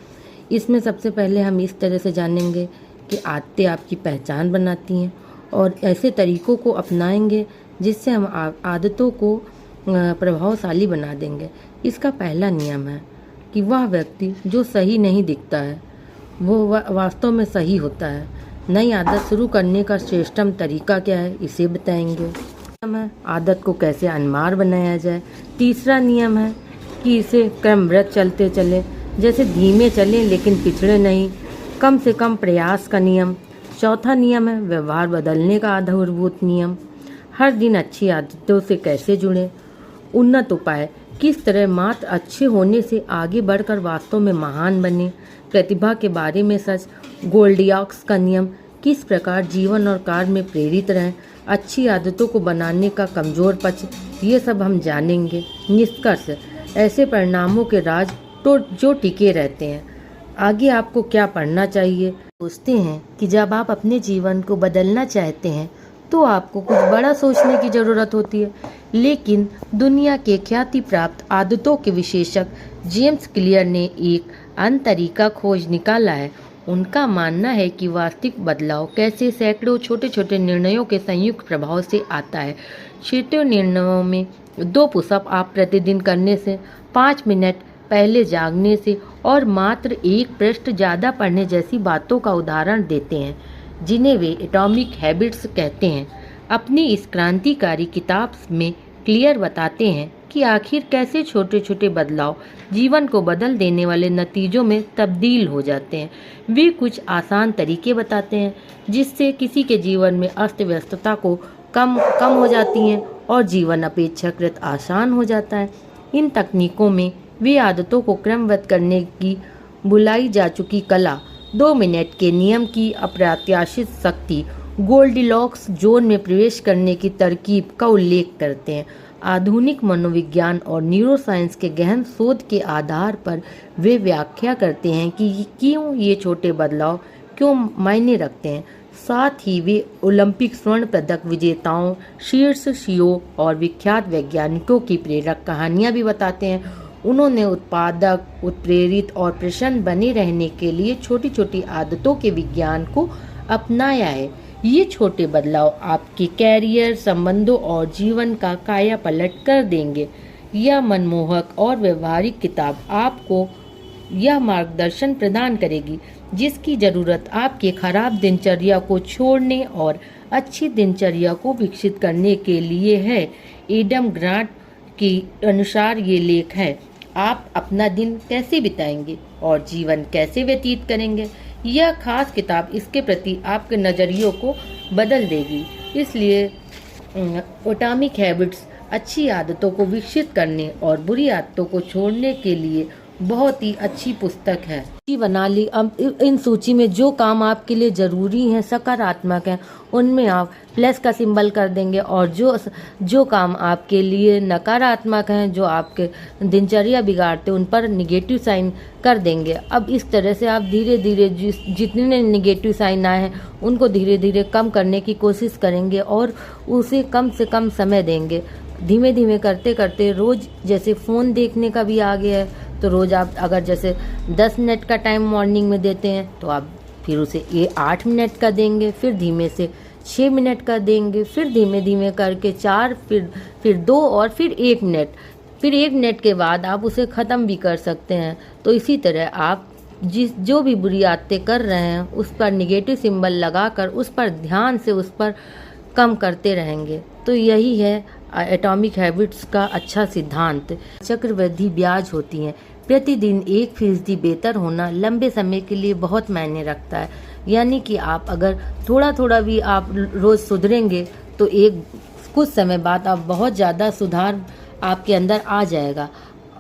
Speaker 1: इसमें सबसे पहले हम इस तरह से जानेंगे कि आदतें आपकी पहचान बनाती हैं और ऐसे तरीकों को अपनाएंगे जिससे हम आदतों को प्रभावशाली बना देंगे। इसका पहला नियम है कि वह व्यक्ति जो सही नहीं दिखता है वो वास्तव में सही होता है। नई आदत शुरू करने का श्रेष्ठतम तरीका क्या है, इसे बताएंगे। नियम है आदत को कैसे अनमार बनाया जाए। तीसरा नियम है कि इसे क्रमबद्ध चलते चले, जैसे धीमे चलें लेकिन पिछड़े नहीं, कम से कम प्रयास का नियम। चौथा नियम है व्यवहार बदलने का आधारभूत नियम। हर दिन अच्छी आदतों से कैसे जुड़ें। उन्नत उपाय, किस तरह मात्र अच्छे होने से आगे बढ़कर वास्तव में महान बने। प्रतिभा के बारे में सच। गोल्डिलॉक्स का नियम, किस प्रकार जीवन और कार्य में प्रेरित रहें। अच्छी आदतों को बनाने का कमजोर पक्ष, ये सब हम जानेंगे। निष्कर्ष, ऐसे परिणामों के राज तो जो टिके रहते हैं। आगे आपको क्या पढ़ना चाहिए। सोचते हैं कि जब आप अपने जीवन को बदलना चाहते हैं तो आपको कुछ बड़ा सोचने की ज़रूरत होती है, लेकिन दुनिया के ख्याति प्राप्त आदतों के विशेषज्ञ जेम्स क्लियर ने एक अन्य तरीका खोज निकाला है। उनका मानना है कि वास्तविक बदलाव कैसे सैकड़ों छोटे छोटे निर्णयों के संयुक्त प्रभाव से आता है। छोटे निर्णयों में 2 पुशअप आप प्रतिदिन करने से, 5 मिनट पहले जागने से और मात्र 1 पृष्ठ ज़्यादा पढ़ने जैसी बातों का उदाहरण देते हैं, जिन्हें वे एटॉमिक हैबिट्स कहते हैं। अपनी इस क्रांतिकारी किताब में क्लियर बताते हैं कि आखिर कैसे छोटे छोटे बदलाव जीवन को बदल देने वाले नतीजों में तब्दील हो जाते हैं। वे कुछ आसान तरीके बताते हैं जिससे किसी के जीवन में अस्त व्यस्तता को कम हो जाती हैं और जीवन अपेक्षाकृत आसान हो जाता है। इन तकनीकों में वे आदतों को क्रमबद्ध करने की बुलाई जा चुकी कला, 2 मिनट के नियम की अप्रत्याशित शक्ति, गोल्डिलॉक्स जोन में प्रवेश करने की तरकीब का उल्लेख करते हैं। आधुनिक मनोविज्ञान और न्यूरोसाइंस के गहन शोध के आधार पर वे व्याख्या करते हैं कि क्यों ये छोटे बदलाव क्यों मायने रखते हैं। साथ ही वे ओलंपिक स्वर्ण पदक विजेताओं, शीर्ष सीईओ और विख्यात वैज्ञानिकों की प्रेरक कहानियां भी बताते हैं। उन्होंने उत्पादक, उत्प्रेरित और प्रसन्न बने रहने के लिए छोटी छोटी आदतों के विज्ञान को अपनाया है। ये छोटे बदलाव आपके कैरियर, संबंधों और जीवन का कायापलट कर देंगे। यह मनमोहक और व्यवहारिक किताब आपको यह मार्गदर्शन प्रदान करेगी जिसकी ज़रूरत आपके खराब दिनचर्या को छोड़ने और अच्छी दिनचर्या को विकसित करने के लिए है। एडम ग्रांट के अनुसार ये लेख है, आप अपना दिन कैसे बिताएंगे और जीवन कैसे व्यतीत करेंगे। यह खास किताब इसके प्रति आपके नज़रियों को बदल देगी। इसलिए एटॉमिक हैबिट्स अच्छी आदतों को विकसित करने और बुरी आदतों को छोड़ने के लिए बहुत ही अच्छी पुस्तक है। सूची बना ली। अब इन सूची में जो काम आपके लिए ज़रूरी हैं, सकारात्मक हैं, उनमें आप प्लस का सिंबल कर देंगे और जो काम आपके लिए नकारात्मक हैं, जो आपके दिनचर्या बिगाड़ते उन पर निगेटिव साइन कर देंगे। अब इस तरह से आप धीरे धीरे जितने निगेटिव साइन आए हैं उनको धीरे धीरे कम करने की कोशिश करेंगे और उसे कम से कम समय देंगे। धीमे धीमे करते करते रोज़, जैसे फ़ोन देखने का भी आ गया है, तो रोज़ आप अगर जैसे 10 मिनट का टाइम मॉर्निंग में देते हैं तो आप फिर उसे 8 मिनट का देंगे, फिर धीमे से 6 मिनट का देंगे, फिर धीमे धीमे करके 4, फिर 2 और फिर 1 मिनट। फिर 1 मिनट के बाद आप उसे ख़त्म भी कर सकते हैं। तो इसी तरह आप जो भी बुरी आदतें कर रहे हैं उस पर निगेटिव सिंबल लगाकर उस पर ध्यान से उस पर कम करते रहेंगे। तो यही है एटॉमिक हैबिट्स का अच्छा सिद्धांत। चक्रवृद्धि ब्याज होती हैं। प्रतिदिन 1% बेहतर होना लंबे समय के लिए बहुत मायने रखता है। यानी कि आप अगर थोड़ा थोड़ा भी आप रोज़ सुधरेंगे तो कुछ समय बाद आप बहुत ज़्यादा सुधार आपके अंदर आ जाएगा।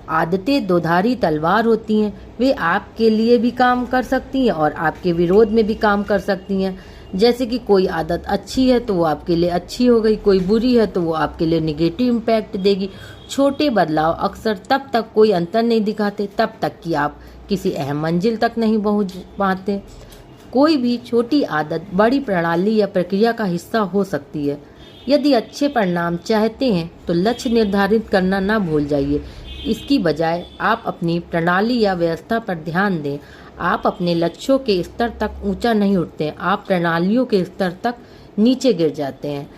Speaker 1: आदतें दोधारी तलवार होती हैं, वे आपके लिए भी काम कर सकती हैं और आपके विरोध में भी काम कर सकती हैं। जैसे कि कोई आदत अच्छी है तो वो आपके लिए अच्छी हो गई, कोई बुरी है तो वो आपके लिए निगेटिव इम्पैक्ट देगी। छोटे बदलाव अक्सर तब तक कोई अंतर नहीं दिखाते तब तक कि आप किसी अहम मंजिल तक नहीं पहुंच पाते। कोई भी छोटी आदत बड़ी प्रणाली या प्रक्रिया का हिस्सा हो सकती है। यदि अच्छे परिणाम चाहते हैं तो लक्ष्य निर्धारित करना ना भूल जाइए। इसकी बजाय आप अपनी प्रणाली या व्यवस्था पर ध्यान दें। आप अपने लक्ष्यों के स्तर तक ऊंचा नहीं उठते हैं, आप प्रणालियों के स्तर तक नीचे गिर जाते हैं।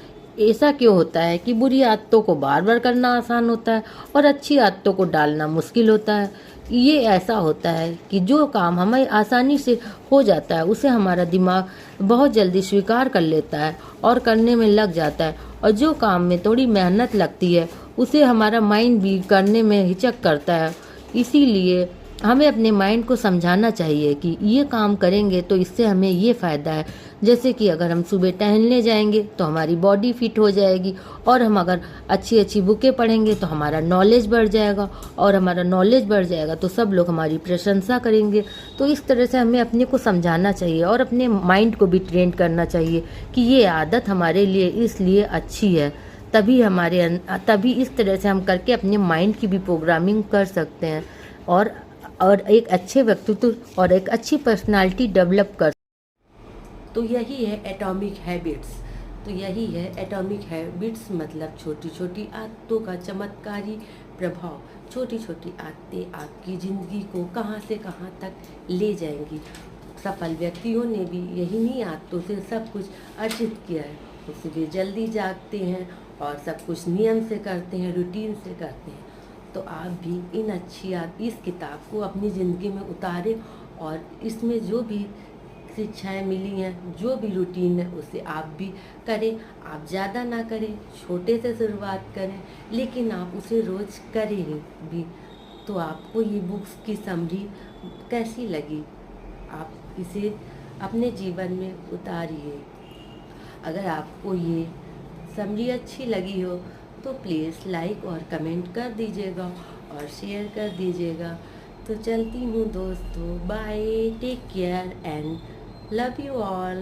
Speaker 1: ऐसा क्यों होता है कि बुरी आदतों को बार बार करना आसान होता है और अच्छी आदतों को डालना मुश्किल होता है। ये ऐसा होता है कि जो काम हमें आसानी से हो जाता है उसे हमारा दिमाग बहुत जल्दी स्वीकार कर लेता है और करने में लग जाता है, और जो काम में थोड़ी मेहनत लगती है उसे हमारा माइंड भी करने में हिचक करता है। इसीलिए हमें अपने माइंड को समझाना चाहिए कि ये काम करेंगे तो इससे हमें ये फ़ायदा है। जैसे कि अगर हम सुबह टहलने जाएंगे तो हमारी बॉडी फिट हो जाएगी, और हम अगर अच्छी अच्छी बुकें पढ़ेंगे तो हमारा नॉलेज बढ़ जाएगा, और हमारा नॉलेज बढ़ जाएगा तो सब लोग हमारी प्रशंसा करेंगे। तो इस तरह से हमें अपने को समझाना चाहिए और अपने माइंड को भी ट्रेन करना चाहिए कि ये आदत हमारे लिए इसलिए अच्छी है, तभी इस तरह से हम करके अपने माइंड की भी प्रोग्रामिंग कर सकते हैं और एक अच्छे व्यक्तित्व और एक अच्छी पर्सनालिटी डेवलप कर। तो यही है एटॉमिक हैबिट्स। एटॉमिक हैबिट्स मतलब छोटी छोटी आदतों का चमत्कारी प्रभाव। छोटी छोटी आदतें आपकी ज़िंदगी को कहाँ से कहाँ तक ले जाएंगी। सफल व्यक्तियों ने भी यही आदतों से सब कुछ अर्जित किया है। वो सुबह जल्दी जागते हैं और सब कुछ नियम से करते हैं, रूटीन से करते हैं। तो आप भी इस किताब को अपनी ज़िंदगी में उतारें और इसमें जो भी शिक्षाएं मिली हैं, जो भी रूटीन है उसे आप भी करें। आप ज़्यादा ना करें, छोटे से शुरुआत करें, लेकिन आप उसे रोज़ करें भी। तो आपको ये बुक्स की समरी कैसी लगी, आप इसे अपने जीवन में उतारिए। अगर आपको ये समरी अच्छी लगी हो तो प्लीज़ लाइक और कमेंट कर दीजिएगा और शेयर कर दीजिएगा। तो चलती हूँ दोस्तों, bye, take care and love you all.